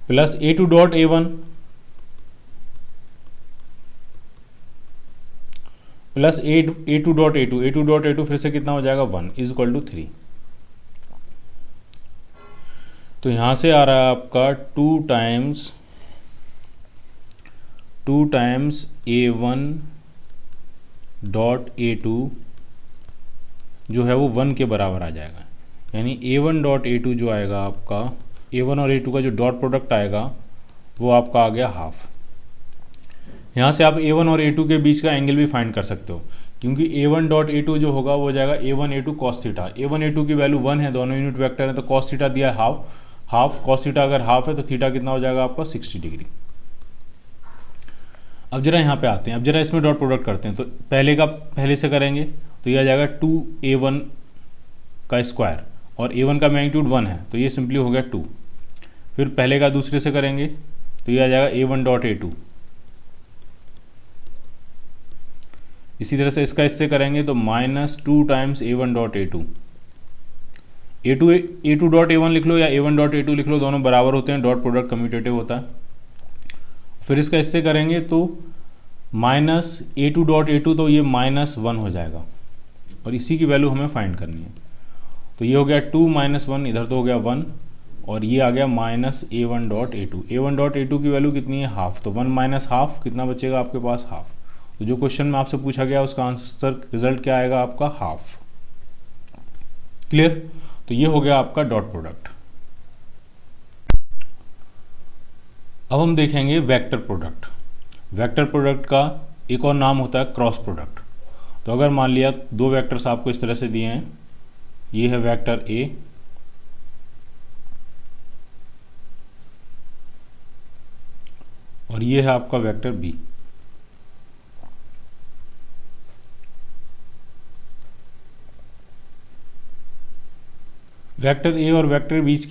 plus A2 dot A1 plus A2 dot A2 फिर से कितना हो जाएगा? 1 इज इक्वल टू 3। तो यहाँ से आ रहा है आपका 2 टाइम्स A1 डॉट A2 जो है वो 1 के बराबर आ जाएगा, यानी A1 डॉट A2 जो आएगा आपका, A1 और A2 का जो डॉट प्रोडक्ट आएगा वो आपका आ गया हाफ। यहाँ से आप A1 और A2 के बीच का एंगल भी फाइंड कर सकते हो, क्योंकि A1 डॉट A2 जो होगा वो हो जाएगा A1 A2 cos theta. A1 A2 की वैल्यू 1 है, दोनों यूनिट वेक्टर हैं, तो कॉस थीटा दिया है हाफ कॉस थीटा अगर हाफ है तो थीटा कितना हो जाएगा आपका? 60 डिग्री। अब जरा यहाँ पे आते हैं, अब जरा इसमें डॉट प्रोडक्ट करते हैं। तो पहले से करेंगे तो ये आ जाएगा 2A1 का स्क्वायर और A1 का मैग्नीट्यूड 1 है तो ये सिंपली हो गया 2। फिर पहले का दूसरे से करेंगे तो ये आ जाएगा A1 डॉट A2। इसी तरह से इसका इससे करेंगे तो -2 times A1 dot A2। A2 dot A1 लिख लो या A1 डॉट A2 लिख लो, दोनों बराबर होते हैं, डॉट प्रोडक्ट कम्यूटेटिव होता है। फिर इसका इससे करेंगे तो -A2 डॉट A2 तो ये -1 हो जाएगा और इसी की वैल्यू हमें फाइंड करनी है। तो ये हो गया 2 - 1, इधर तो हो गया 1 और ये आ गया -A1 dot A2। A1 dot A2 की वैल्यू कितनी है? हाफ, तो 1 माइनस हाफ कितना बचेगा आपके पास? हाफ। तो जो क्वेश्चन में आपसे पूछा गया उसका आंसर रिजल्ट क्या आएगा आपका? हाफ। क्लियर? तो ये हो गया आपका डॉट प्रोडक्ट। अब हम देखेंगे वेक्टर प्रोडक्ट। वेक्टर प्रोडक्ट का एक और नाम होता है क्रॉस प्रोडक्ट। तो अगर मान लिया दो वेक्टर्स आपको इस तरह से दिए हैं, ये है वेक्टर A और ये है आपका वेक्टर B। वेक्टर A और वेक्टर B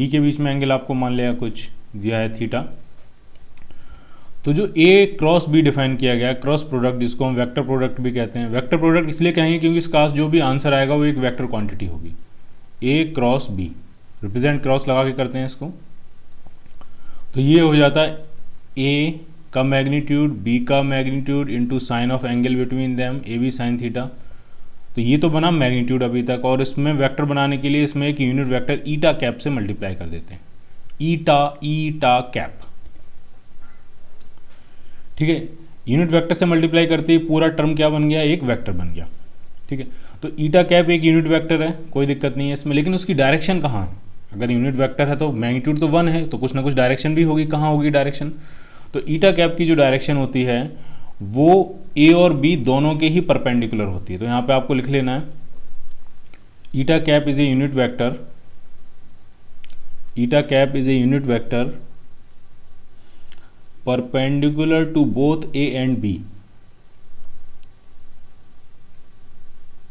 के बीच में एंगल आपको मान लिया कुछ दिया है थीटा। तो जो A क्रॉस B डिफाइन किया गया है क्रॉस प्रोडक्ट, जिसको हम वेक्टर प्रोडक्ट भी कहते हैं। वेक्टर प्रोडक्ट इसलिए कहेंगे क्योंकि इसका जो भी आंसर आएगा वो एक वेक्टर क्वांटिटी होगी। A cross B represent cross लगा के करते हैं इसको, तो ये हो जाता है A का मैग्नीट्यूड B का magnitude into sine of angle between them AB sine theta. तो ये तो बना मैग्नीट्यूड अभी तक, और इसमें वेक्टर बनाने के लिए इसमें एक यूनिट वेक्टर ईटा कैप से मल्टीप्लाई कर देते हैं। ईटा कैप, ठीक है। यूनिट वेक्टर से मल्टीप्लाई करते ही पूरा टर्म क्या बन गया? एक वेक्टर बन गया, ठीक है। तो ईटा कैप एक यूनिट वेक्टर है, कोई दिक्कत नहीं है इसमें, लेकिन उसकी डायरेक्शन कहाँ है? अगर यूनिट वेक्टर है तो मैग्नीट्यूड तो 1 है, तो कुछ ना कुछ डायरेक्शन भी होगी। कहाँ होगी डायरेक्शन? तो ईटा कैप की जो डायरेक्शन होती है वो A और B दोनों के ही परपेंडिकुलर होती है। तो यहाँ पे आपको लिख लेना है eta cap is a unit vector, eta cap is a unit vector perpendicular to both A and B,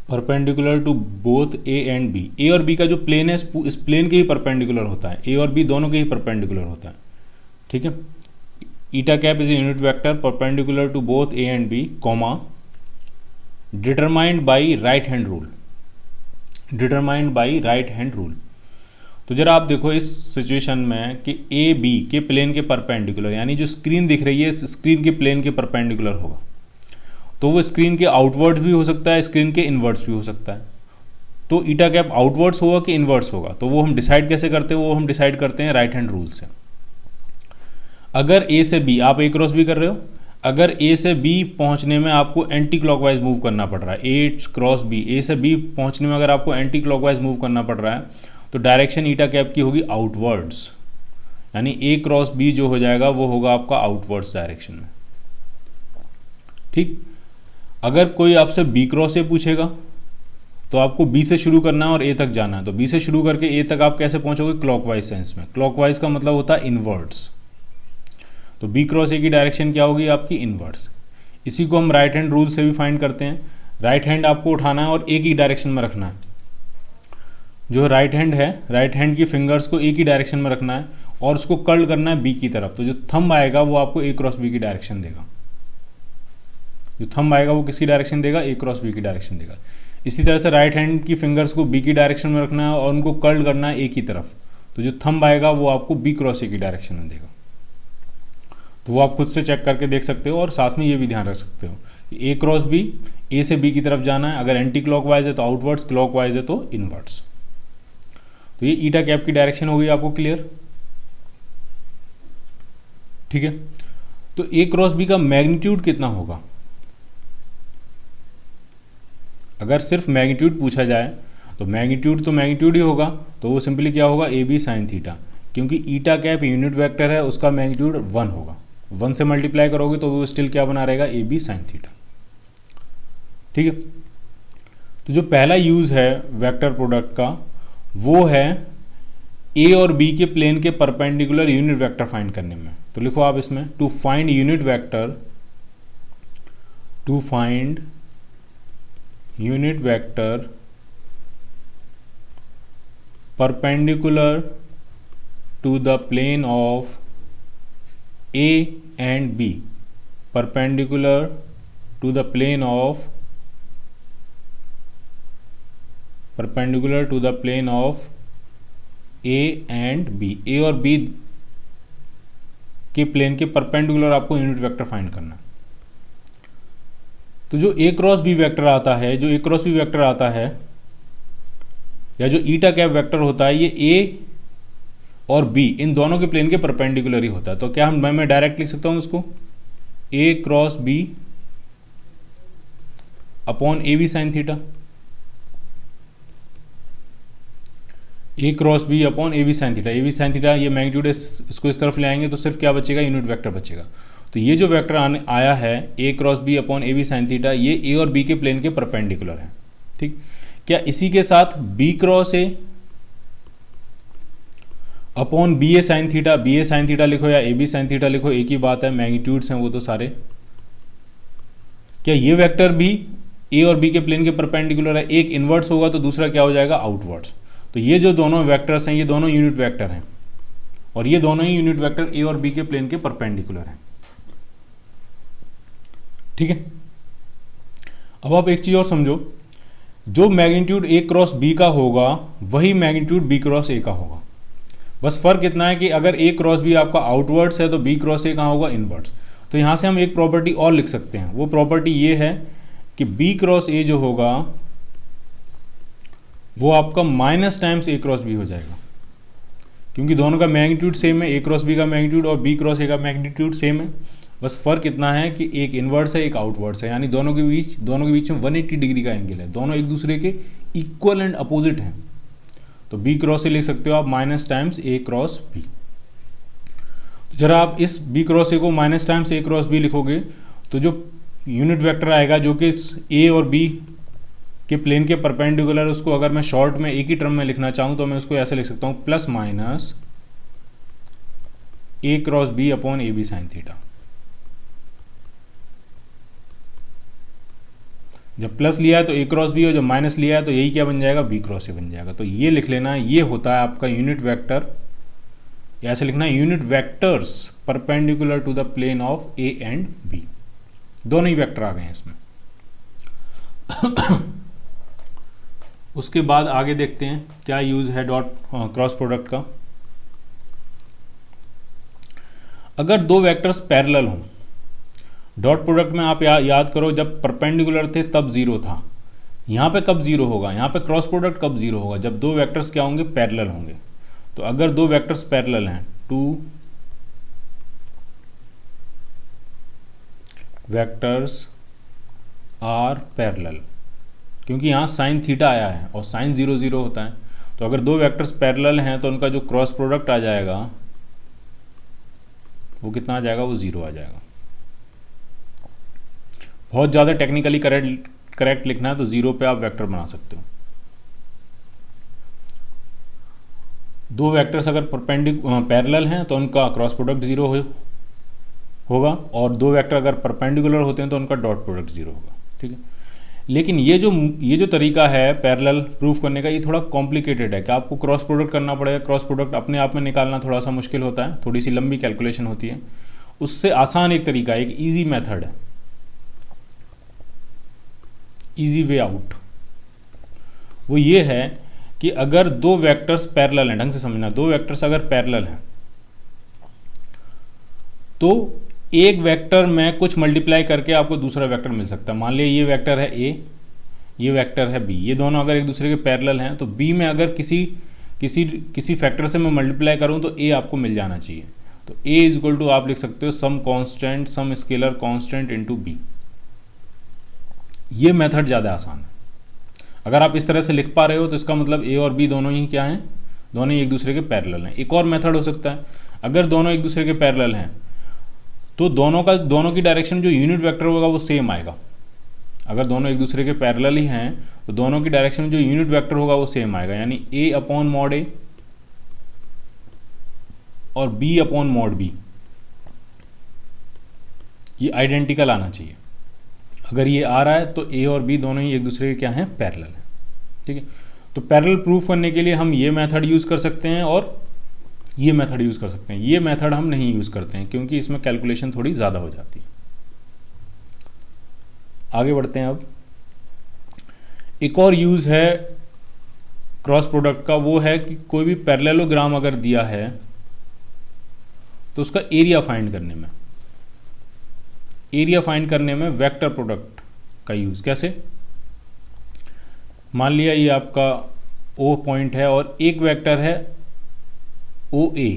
perpendicular to both A and B। A और B का जो प्लेन है इस प्लेन के ही परपेंडिकुलर होता है, A और B दोनों के ही परपेंडिकुलर होता है, ठीक है। Eta cap is a unit vector perpendicular to both A and B, comma determined by right hand rule, determined by right hand rule. तो जरा आप देखो इस सिचुएशन में कि A B के प्लेन के परपेंडिकुलर, यानी जो स्क्रीन दिख रही है इस स्क्रीन के प्लेन के परपेंडिकुलर होगा, तो वो स्क्रीन के आउटवर्ड्स भी हो सकता है, स्क्रीन के इनवर्ड्स भी हो सकता है। तो ईटा कैप आउटवर्ड्स होगा कि इनवर्ड्स होगा, तो वो हम डिसाइड कैसे करते हैं? वो हम डिसाइड करते हैं राइट हैंड रूल से। अगर A से B, आप A क्रॉस B कर रहे हो, अगर A से B पहुंचने में आपको एंटी क्लॉकवाइज मूव करना पड़ रहा है, A क्रॉस B, A से B पहुंचने में अगर आपको एंटी क्लॉकवाइज मूव करना पड़ रहा है तो डायरेक्शन ईटा कैप की होगी आउटवर्ड्स, यानी A क्रॉस B जो हो जाएगा वो होगा आपका आउटवर्ड्स डायरेक्शन में, ठीक। अगर कोई आपसे B क्रॉस A पूछेगा तो आपको B से शुरू करना है और A तक जाना है, तो B से शुरू करके A तक आप कैसे पहुंचोगे? क्लॉकवाइज सेंस में। क्लॉकवाइज का मतलब होता है इनवर्ड्स। तो बी क्रॉस ए की डायरेक्शन क्या होगी आपकी इनवर्स। इसी को हम राइट हैंड रूल से भी फाइंड करते हैं। राइट हैंड आपको उठाना है और एक ही डायरेक्शन में रखना है। जो राइट हैंड है, राइट हैंड की फिंगर्स को एक ही डायरेक्शन में रखना है और उसको कर्ल करना है बी की तरफ। तो जो थंब आएगा वो आपको ए क्रॉस बी की डायरेक्शन देगा। जो थंब आएगा वो किसकी डायरेक्शन देगा, ए क्रॉस बी की डायरेक्शन देगा। इसी तरह से राइट हैंड की फिंगर्स को बी की डायरेक्शन में रखना है और उनको कर्ल करना है ए की तरफ। तो जो थंब आएगा वो आपको बी क्रॉस ए की डायरेक्शन में देगा। तो वो आप खुद से चेक करके देख सकते हो और साथ में ये भी ध्यान रख सकते हो कि ए क्रॉस बी, ए से बी की तरफ जाना है। अगर एंटी क्लॉकवाइज है तो आउटवर्ड्स, क्लॉकवाइज है तो इनवर्ड्स। तो ये ईटा कैप की डायरेक्शन हो गई आपको क्लियर, ठीक है। तो ए क्रॉस बी का मैग्नीट्यूड कितना होगा, अगर सिर्फ मैग्नीट्यूड पूछा जाए तो मैग्नीट्यूड ही होगा। तो वो सिंपली क्या होगा, ए बी साइन थीटा, क्योंकि ईटा कैप यूनिट वेक्टर है, उसका मैग्नीट्यूड 1 होगा। 1 से मल्टीप्लाई करोगे तो वो स्टिल क्या बना रहेगा, ए बी साइन थीटा, ठीक है। तो जो पहला यूज है वेक्टर प्रोडक्ट का वो है ए और बी के प्लेन के परपेंडिकुलर यूनिट वेक्टर फाइंड करने में। तो लिखो आप इसमें, to find unit vector perpendicular to the plane of A and B, perpendicular to the plane of A and B. A और बी के प्लेन के परपेंडिकुलर आपको यूनिट वेक्टर फाइंड करना। तो जो ए क्रॉस बी वेक्टर आता है, या जो ईटा कैप वेक्टर होता है, ये ए और बी इन दोनों के प्लेन के परपेंडिकुलर ही होता है। तो क्या मैं डायरेक्ट लिख सकता हूं इसको, A cross B upon A B sine theta, A cross B upon A B sine theta. A B sine theta ये मैग्नीट्यूड है, इसको इस तरफ ले आएंगे तो सिर्फ क्या बचेगा, यूनिट वेक्टर बचेगा। तो ये जो वेक्टर आया है A cross B upon A B sine theta, ये ए और बी के प्लेन के परपेंडिकुलर है, ठीक। क्या इसी के साथ B cross A upon B A sine theta लिखो या ए बी साइन थीटा लिखो, एक ही बात है, मैग्नीट्यूड्स हैं वो तो सारे। क्या ये वेक्टर भी ए और बी के प्लेन के परपेंडिकुलर है, एक इनवर्ट्स होगा तो दूसरा क्या हो जाएगा, आउटवर्ड्स। तो ये जो दोनों वेक्टर्स हैं ये दोनों यूनिट वेक्टर हैं और ये दोनों ही यूनिट वेक्टर ए और बी के प्लेन के परपेंडिकुलर हैं, ठीक है। अब आप एक चीज और समझो, जो मैग्नीट्यूड ए क्रॉस बी का होगा वही मैग्नीट्यूड बी क्रॉस ए का होगा। बस फर्क इतना है कि अगर ए क्रॉस बी आपका आउटवर्ड्स है तो बी क्रॉस ए कहाँ होगा, इनवर्ड्स। तो यहां से हम एक प्रॉपर्टी और लिख सकते हैं, वो प्रॉपर्टी ये है कि बी क्रॉस ए जो होगा वो आपका माइनस टाइम्स ए क्रॉस बी हो जाएगा, क्योंकि दोनों का मैग्नीट्यूड सेम है। ए क्रॉस बी का मैग्नीट्यूड और बी क्रॉस ए का मैग्नीट्यूड सेम है। बस फर्क इतना है कि एक इनवर्स है एक आउटवर्ड्स है, यानी दोनों के बीच में 180 डिग्री का एंगल है, दोनों एक दूसरे के इक्वल एंड अपोजिट हैं। तो बी क्रॉस ए लिख सकते हो आप माइनस टाइम्स ए क्रॉस बी। तो जरा आप इस बी क्रॉस ए को माइनस टाइम्स ए क्रॉस बी लिखोगे तो जो यूनिट वेक्टर आएगा जो कि ए और बी के प्लेन के परपेंडिकुलर, उसको अगर मैं शॉर्ट में एक ही टर्म में लिखना चाहूं तो मैं उसको ऐसे लिख सकता हूं, plus minus A cross B upon A B sine theta. जब प्लस लिया है तो ए क्रॉस बी और जब माइनस लिया है तो यही क्या बन जाएगा, बी क्रॉस ए बन जाएगा। तो ये लिख लेना है, ये होता है आपका यूनिट वेक्टर, ऐसे लिखना है, unit vectors perpendicular to the plane of A and B. दोनों ही वेक्टर आ गए हैं इसमें। उसके बाद आगे देखते हैं क्या यूज है डॉट क्रॉस प्रोडक्ट का। अगर दो वेक्टर्स पैरेलल हों, डॉट प्रोडक्ट में आप याद करो जब परपेंडिकुलर थे तब जीरो था, यहाँ पे कब जीरो होगा, यहाँ पे क्रॉस प्रोडक्ट कब जीरो होगा, जब दो वेक्टर्स क्या होंगे, पैरेलल होंगे। तो अगर दो वेक्टर्स पैरेलल हैं, टू वेक्टर्स आर पैरेलल, क्योंकि यहाँ साइन थीटा आया है और साइन 0 0 होता है, तो अगर दो वेक्टर्स पैरेलल हैं तो उनका जो क्रॉस प्रोडक्ट आ जाएगा वो कितना आ जाएगा, वो 0 आ जाएगा। बहुत ज़्यादा टेक्निकली करेक्ट लिखना है तो 0 पे आप वेक्टर बना सकते हो। दो वेक्टर्स अगर पैरेलल हैं तो उनका क्रॉस प्रोडक्ट 0 हो, होगा, और दो वेक्टर अगर परपेंडिकुलर होते हैं तो उनका डॉट प्रोडक्ट 0 होगा। ठीक है, लेकिन ये जो तरीका है पैरेलल प्रूफ करने का, ये थोड़ा कॉम्प्लिकेटेड है कि आपको क्रॉस प्रोडक्ट करना पड़ेगा। क्रॉस प्रोडक्ट अपने आप में निकालना थोड़ा सा मुश्किल होता है, थोड़ी सी लंबी कैलकुलेशन होती है। उससे आसान एक तरीका, एक ईजी मेथड है, ईजी वे आउट, वो ये है कि अगर दो वेक्टर्स पैरेलल हैं, ढंग से समझना, दो वेक्टर्स अगर पैरेलल हैं तो एक वेक्टर में कुछ मल्टीप्लाई करके आपको दूसरा वेक्टर मिल सकता है। मान लिया ये वेक्टर है ए, ये वेक्टर है बी, ये दोनों अगर एक दूसरे के पैरेलल हैं तो बी में अगर किसी फैक्टर से मैं मल्टीप्लाई करूं तो ए आपको मिल जाना चाहिए। तो ए इज इक्वल टू आप लिख सकते हो some constant, some scalar constant into B. ये मेथड ज़्यादा आसान है। अगर आप इस तरह से लिख पा रहे हो तो इसका मतलब ए और बी दोनों ही क्या हैं, दोनों ही एक दूसरे के पैरेलल हैं। एक और मेथड हो सकता है, अगर दोनों एक दूसरे के पैरेलल हैं तो दोनों की डायरेक्शन जो यूनिट वेक्टर होगा वो सेम आएगा। अगर दोनों एक दूसरे के पैरेलल ही हैं तो दोनों की डायरेक्शन जो यूनिट वेक्टर होगा वो सेम आएगा, यानी ए अपॉन मॉड ए और बी अपॉन मॉड बी, ये आइडेंटिकल आना चाहिए। अगर ये आ रहा है तो ए और बी दोनों ही एक दूसरे के क्या हैं, पैरेलल हैं। ठीक है, तो पैरेलल प्रूफ करने के लिए हम ये मेथड यूज़ कर सकते हैं और ये मेथड यूज़ कर सकते हैं। ये मेथड हम नहीं यूज़ करते हैं क्योंकि इसमें कैलकुलेशन थोड़ी ज़्यादा हो जाती है। आगे बढ़ते हैं। अब एक और यूज़ है क्रॉस प्रोडक्ट का, वो है कि कोई भी पैरेललोग्राम अगर दिया है तो उसका एरिया फाइंड करने में, वेक्टर प्रोडक्ट का यूज़ कैसे। मान लिया ये आपका ओ पॉइंट है और एक वेक्टर है ओ ए।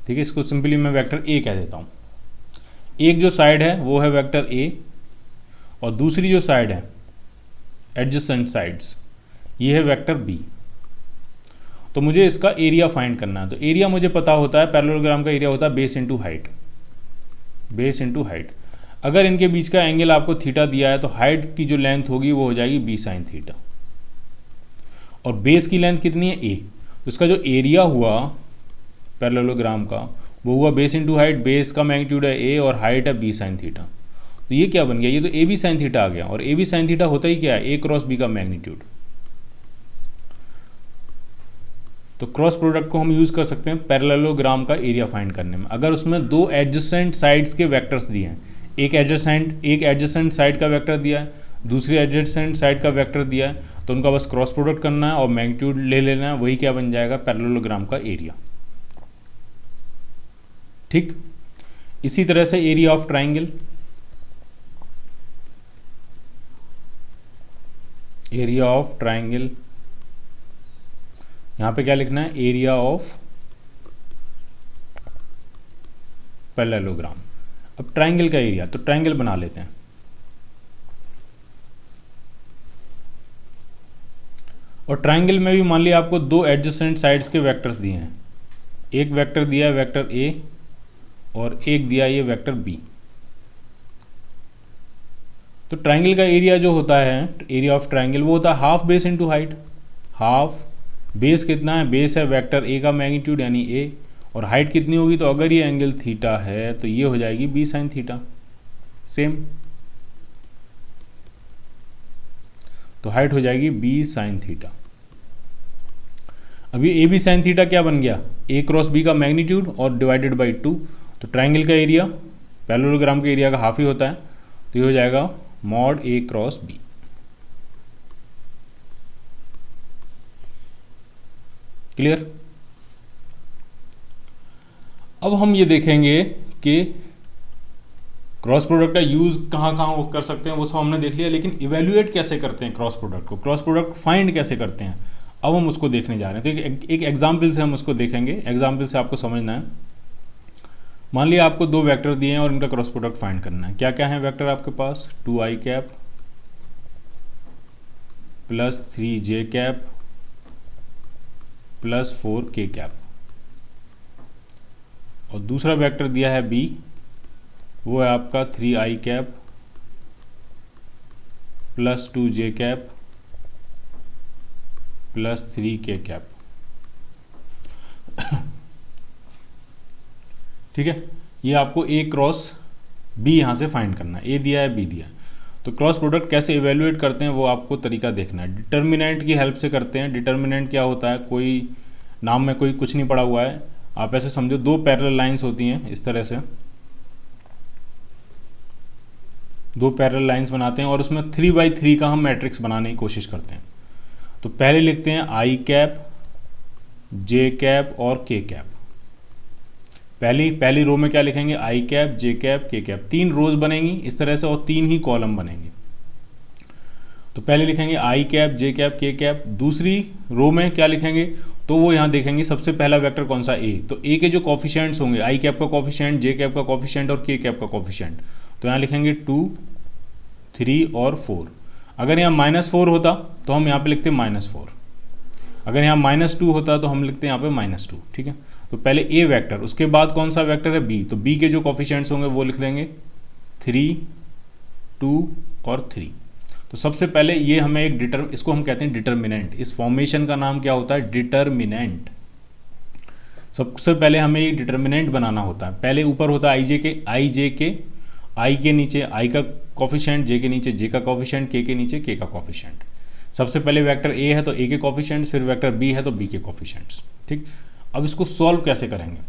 ठीक है, इसको सिंपली मैं वेक्टर ए कह देता हूँ। एक जो साइड है वो है वेक्टर ए और दूसरी जो साइड है एडजेसेंट साइड्स, ये है वेक्टर बी। तो मुझे इसका एरिया फाइंड करना है। तो एरिया मुझे पता होता है, पैरेललोग्राम का एरिया होता है base into height, base into height. अगर इनके बीच का एंगल आपको थीटा दिया है तो हाइट की जो लेंथ होगी वो हो जाएगी बी साइन थीटा, और बेस की लेंथ कितनी है ए, तो इसका जो एरिया हुआ पैरेललोग्राम का वो हुआ बेस इनटू हाइट। बेस का मैग्नीट्यूड है ए और हाइट है बी साइन थीटा। तो ये क्या बन गया, ये तो ए बी साइन थीटा आ गया, और ए बी साइन थीटा होता ही क्या है, ए क्रॉस बी का मैग्नीट्यूड। तो क्रॉस प्रोडक्ट को हम यूज़ कर सकते हैं पैरेललोग्राम का एरिया फाइंड करने में। अगर उसमें दो एडजेसेंट साइड्स के वेक्टर्स दिए हैं, एक एडजेसेंट साइड का वेक्टर दिया है, दूसरी एडजेसेंट साइड का वेक्टर दिया है, तो उनका बस क्रॉस प्रोडक्ट करना है और मैग्नीट्यूड ले लेना है, वही क्या बन जाएगा, पैरेललोग्राम का एरिया। ठीक, इसी तरह से एरिया ऑफ ट्राइंगल, यहां पे क्या लिखना है, एरिया ऑफ पैरेललोग्राम। अब ट्राइंगल का एरिया, तो ट्राइंगल बना लेते हैं। और ट्राइंगल में भी मान लिया आपको दो एडजेसेंट साइड्स के वेक्टर्स दिए हैं, एक वेक्टर दिया है वेक्टर ए और एक दिया है ये वेक्टर बी। तो ट्राइंगल का एरिया जो होता है, एरिया ऑफ ट्राइंगल, वो होता है half base into height. Half base कितना है, बेस है वेक्टर ए का मैग्नीट्यूड यानी ए, और हाइट कितनी होगी, तो अगर ये एंगल थीटा है तो ये हो जाएगी बी साइन थीटा। सेम, तो हाइट हो जाएगी बी साइन थीटा। अभी ए बी साइन थीटा क्या बन गया, ए क्रॉस बी का मैग्नीट्यूड और डिवाइडेड बाई 2। तो ट्राइंगल का एरिया पैरेललोग्राम के एरिया का हाफ ही होता है, तो ये हो जाएगा मॉड ए क्रॉस बी। क्लियर। अब हम ये देखेंगे कि क्रॉस प्रोडक्ट का यूज कहाँ कहाँ कर सकते हैं, वो सब हमने देख लिया, लेकिन इवेल्युएट कैसे करते हैं क्रॉस प्रोडक्ट को, क्रॉस प्रोडक्ट फाइंड कैसे करते हैं, अब हम उसको देखने जा रहे हैं। तो एक एग्जाम्पल से हम उसको देखेंगे, एग्जाम्पल से आपको समझना है। मान लिया आपको दो वेक्टर दिए हैं और इनका क्रॉस प्रोडक्ट फाइंड करना है। क्या क्या है वेक्टर आपके पास, 2i cap plus 3j cap plus 4k cap, और दूसरा वेक्टर दिया है b, वो है आपका 3i cap plus 2j cap plus 3k cap. ठीक है, ये आपको ए क्रॉस बी यहाँ से फाइंड करना है, ए दिया है बी दिया है। तो क्रॉस प्रोडक्ट कैसे इवेल्युएट करते हैं वो आपको तरीका देखना है। डिटर्मिनेंट की हेल्प से करते हैं। डिटर्मिनेंट क्या होता है, कोई नाम में कोई कुछ नहीं पड़ा हुआ है, आप ऐसे समझो दो पैरेलल लाइंस होती हैं, इस तरह से दो पैरेलल लाइंस बनाते हैं और उसमें 3x3 का हम मैट्रिक्स बनाने की कोशिश करते हैं। तो पहले लिखते हैं आई कैप, जे कैप और के कैप। पहली रो में क्या लिखेंगे, आई कैप, जे कैप, के कैप। 3 रोज बनेंगी इस तरह से और 3 ही कॉलम बनेंगे। तो पहले लिखेंगे आई कैप, जे कैप, के कैप। दूसरी रो में क्या लिखेंगे, तो वो यहाँ देखेंगे सबसे पहला वेक्टर कौन सा, ए। तो ए के जो कॉफिशिएंट्स होंगे, आई कैप का कॉफिशिएंट, जे कैप का कॉफिशिएंट और के कैप का कॉफिशिएंट, तो यहाँ लिखेंगे 2, 3 और 4। अगर यहाँ -4 होता तो हम यहाँ पे लिखते -4। अगर यहाँ -2 होता तो हम लिखते हैं यहाँ पे -2। ठीक है, तो पहले ए वेक्टर, उसके बाद कौन सा वेक्टर है, बी। तो बी के जो कॉफिशिएंट्स होंगे वो लिख देंगे 3, 2 और 3। तो सबसे पहले ये हमें एक इसको हम कहते हैं डिटर्मिनेंट। इस फॉर्मेशन का नाम क्या होता है, डिटर्मिनेंट। सबसे पहले हमें एक डिटर्मिनेंट बनाना होता है। पहले ऊपर होता है आई के नीचे आई का कॉफिशिएंट, जे के नीचे जे का कॉफिशिएंट, के नीचे के का कॉफिशिएंट। सबसे पहले वेक्टर ए है तो ए के कॉफिशिएंट्स, फिर वेक्टर बी है तो बी के कॉफिशिएंट्स। ठीक, अब इसको सॉल्व कैसे करेंगे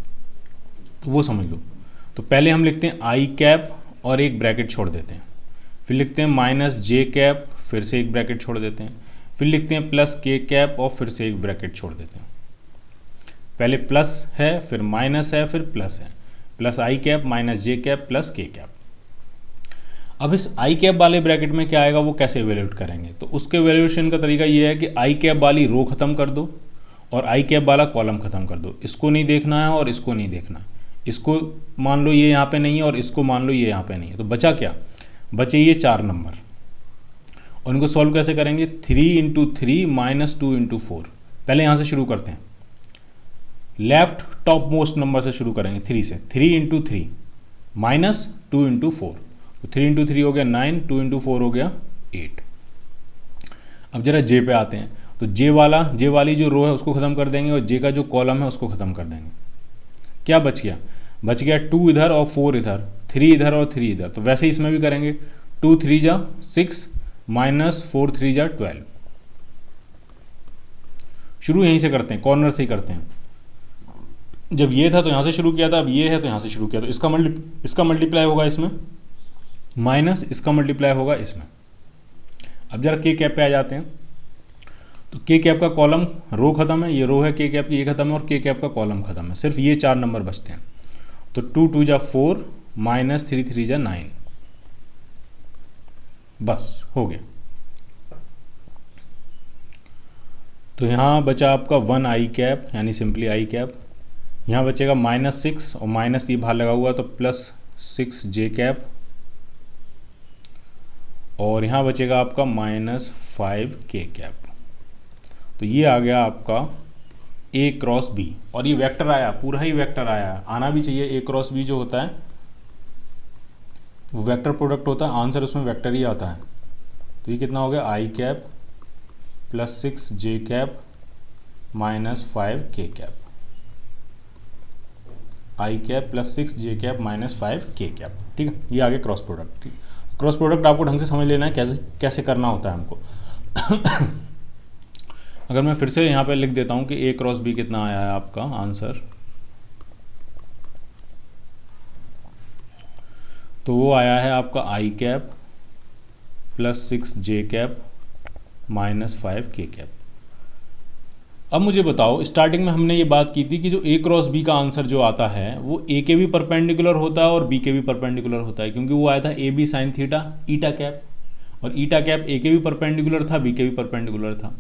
तो वो समझ लो। तो पहले हम लिखते हैं आई कैप और एक ब्रैकेट छोड़ देते हैं, फिर लिखते हैं -j कैप, फिर से एक ब्रैकेट छोड़ देते हैं, फिर लिखते हैं +k कैप और फिर से एक ब्रैकेट छोड़ देते हैं। पहले प्लस है, फिर माइनस है, फिर प्लस है, plus i cap, -j cap, +k cap. अब इस आई कैप वाले ब्रैकेट में क्या आएगा वो कैसे इवेल्यूएट करेंगे, तो उसके इवेल्यूएशन का तरीका ये है कि आई कैप वाली रो खत्म कर दो और आई कैप वाला कॉलम खत्म कर दो। इसको नहीं देखना है और इसको नहीं देखना है। इसको मान लो ये यहाँ पे नहीं है और इसको मान लो ये यहाँ पे नहीं है, तो बचा क्या, बचे ये 4 नंबर। और इनको सॉल्व कैसे करेंगे, 3 × 3 -2 × 4। पहले यहाँ से शुरू करते हैं, लेफ्ट टॉप मोस्ट नंबर से शुरू करेंगे 3 से। 3 × 3 -2 × 4, तो 3 × 3 हो गया 9, 2 × 4 हो गया 8। अब जरा जे पे आते हैं, तो जे वाली जो रो है उसको ख़त्म कर देंगे और जे का जो कॉलम है उसको ख़त्म कर देंगे। क्या बच गया, बच गया 2 इधर और 4 इधर, 3 इधर और 3 इधर। तो वैसे ही इसमें भी करेंगे, 2 3 जा 6 -4 3 जा 12। शुरू यहीं से करते हैं, कॉर्नर से ही करते हैं। जब ये था तो यहाँ से शुरू किया था, अब ये है तो यहाँ से शुरू किया। तो इसका मल्टीप्लाई होगा इसमें, माइनस इसका मल्टीप्लाई होगा इसमें। अब जरा के कैप पे आ जाते हैं, तो के कैप का कॉलम रो खत्म है, ये रो है के कैप की, ये खत्म है और के कैप का कॉलम खत्म है। सिर्फ ये 4 नंबर बचते हैं। तो 2 2 जा 4 -3 3 जा 9, बस हो गया। तो यहाँ बचा आपका 1 आई कैप, यानी सिंपली आई कैप। यहाँ बचेगा -6 और माइनस ये बाहर लगा हुआ तो +6 जे कैप, और यहाँ बचेगा आपका -5 के कैप। तो ये आ गया आपका A क्रॉस B। और ये वेक्टर आया, पूरा ही वेक्टर आया, आना भी चाहिए। A क्रॉस B जो होता है वो वेक्टर प्रोडक्ट होता है, आंसर उसमें वेक्टर ही आता है। तो ये कितना हो गया, आई कैप +6 जे कैप -5 के कैप। आई कैप +6 जे कैप -5 के कैप। ठीक है, ये आ गया क्रॉस प्रोडक्ट। ठीक, क्रॉस प्रोडक्ट आपको ढंग से समझ लेना है कैसे करना होता है हमको। अगर मैं फिर से यहाँ पे लिख देता हूँ कि A क्रॉस B कितना आया है आपका आंसर, तो वो आया है आपका आई कैप +6 जे कैप -5 के कैप। अब मुझे बताओ, स्टार्टिंग में हमने ये बात की थी कि जो A क्रॉस B का आंसर जो आता है वो A के भी परपेंडिकुलर होता है और B के भी परपेंडिकुलर होता है, क्योंकि वो आया था AB sin थीटा ईटा कैप, और ईटा कैप A के भी परपेंडिकुलर था, B के भी परपेंडिकुलर था।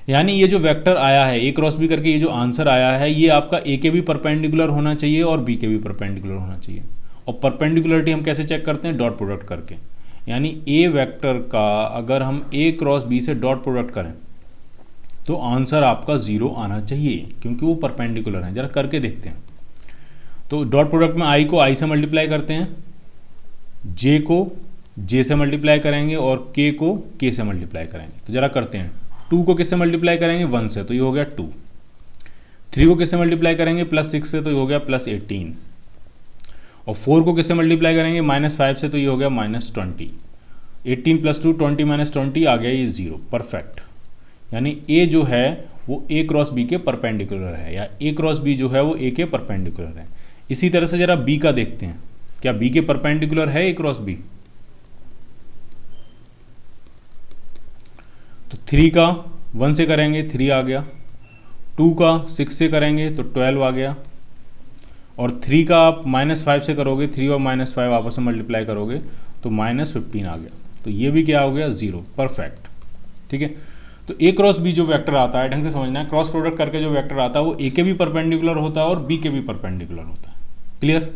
यानी ये जो वेक्टर आया है A क्रॉस B करके, ये जो आंसर आया है ये आपका A के भी परपेंडिकुलर होना चाहिए और B के भी परपेंडिकुलर होना चाहिए। और परपेंडिकुलरिटी हम कैसे चेक करते हैं, डॉट प्रोडक्ट करके। यानी A वेक्टर का अगर हम A क्रॉस B से डॉट प्रोडक्ट करें तो आंसर आपका 0 आना चाहिए, क्योंकि वो परपेंडिकुलर है। जरा करके देखते हैं। तो डॉट प्रोडक्ट में I को I से मल्टीप्लाई करते हैं, J को J से मल्टीप्लाई करेंगे और K को K से मल्टीप्लाई करेंगे। तो जरा करते हैं, 2 को किससे मल्टीप्लाई करेंगे, 1 से, तो ये हो गया 2। 3 को किससे मल्टीप्लाई करेंगे, +6 से, तो ये हो गया +18। और 4 को किससे मल्टीप्लाई करेंगे, -5 से, तो ये हो गया -20। 18 + 2 20 - 20 आ गया ये 0। परफेक्ट। यानी ए जो है वो ए क्रॉस बी के परपेंडिकुलर है, या ए क्रॉस बी जो है वो ए के परपेंडिकुलर है। इसी तरह से जरा बी का देखते हैं, क्या बी के परपेंडिकुलर है ए क्रॉस बी? तो 3 का 1 से करेंगे 3 आ गया, 2 का 6 से करेंगे तो 12 आ गया, और 3 का आप -5 से करोगे, 3 और -5 आपस में मल्टीप्लाई करोगे तो -15 आ गया। तो ये भी क्या हो गया, 0। परफेक्ट। ठीक है, तो ए क्रॉस बी जो वेक्टर आता है, ढंग से समझना है, क्रॉस प्रोडक्ट करके जो वेक्टर आता है वो ए के भी परपेंडिकुलर होता है और बी के भी परपेंडिकुलर होता है। क्लियर?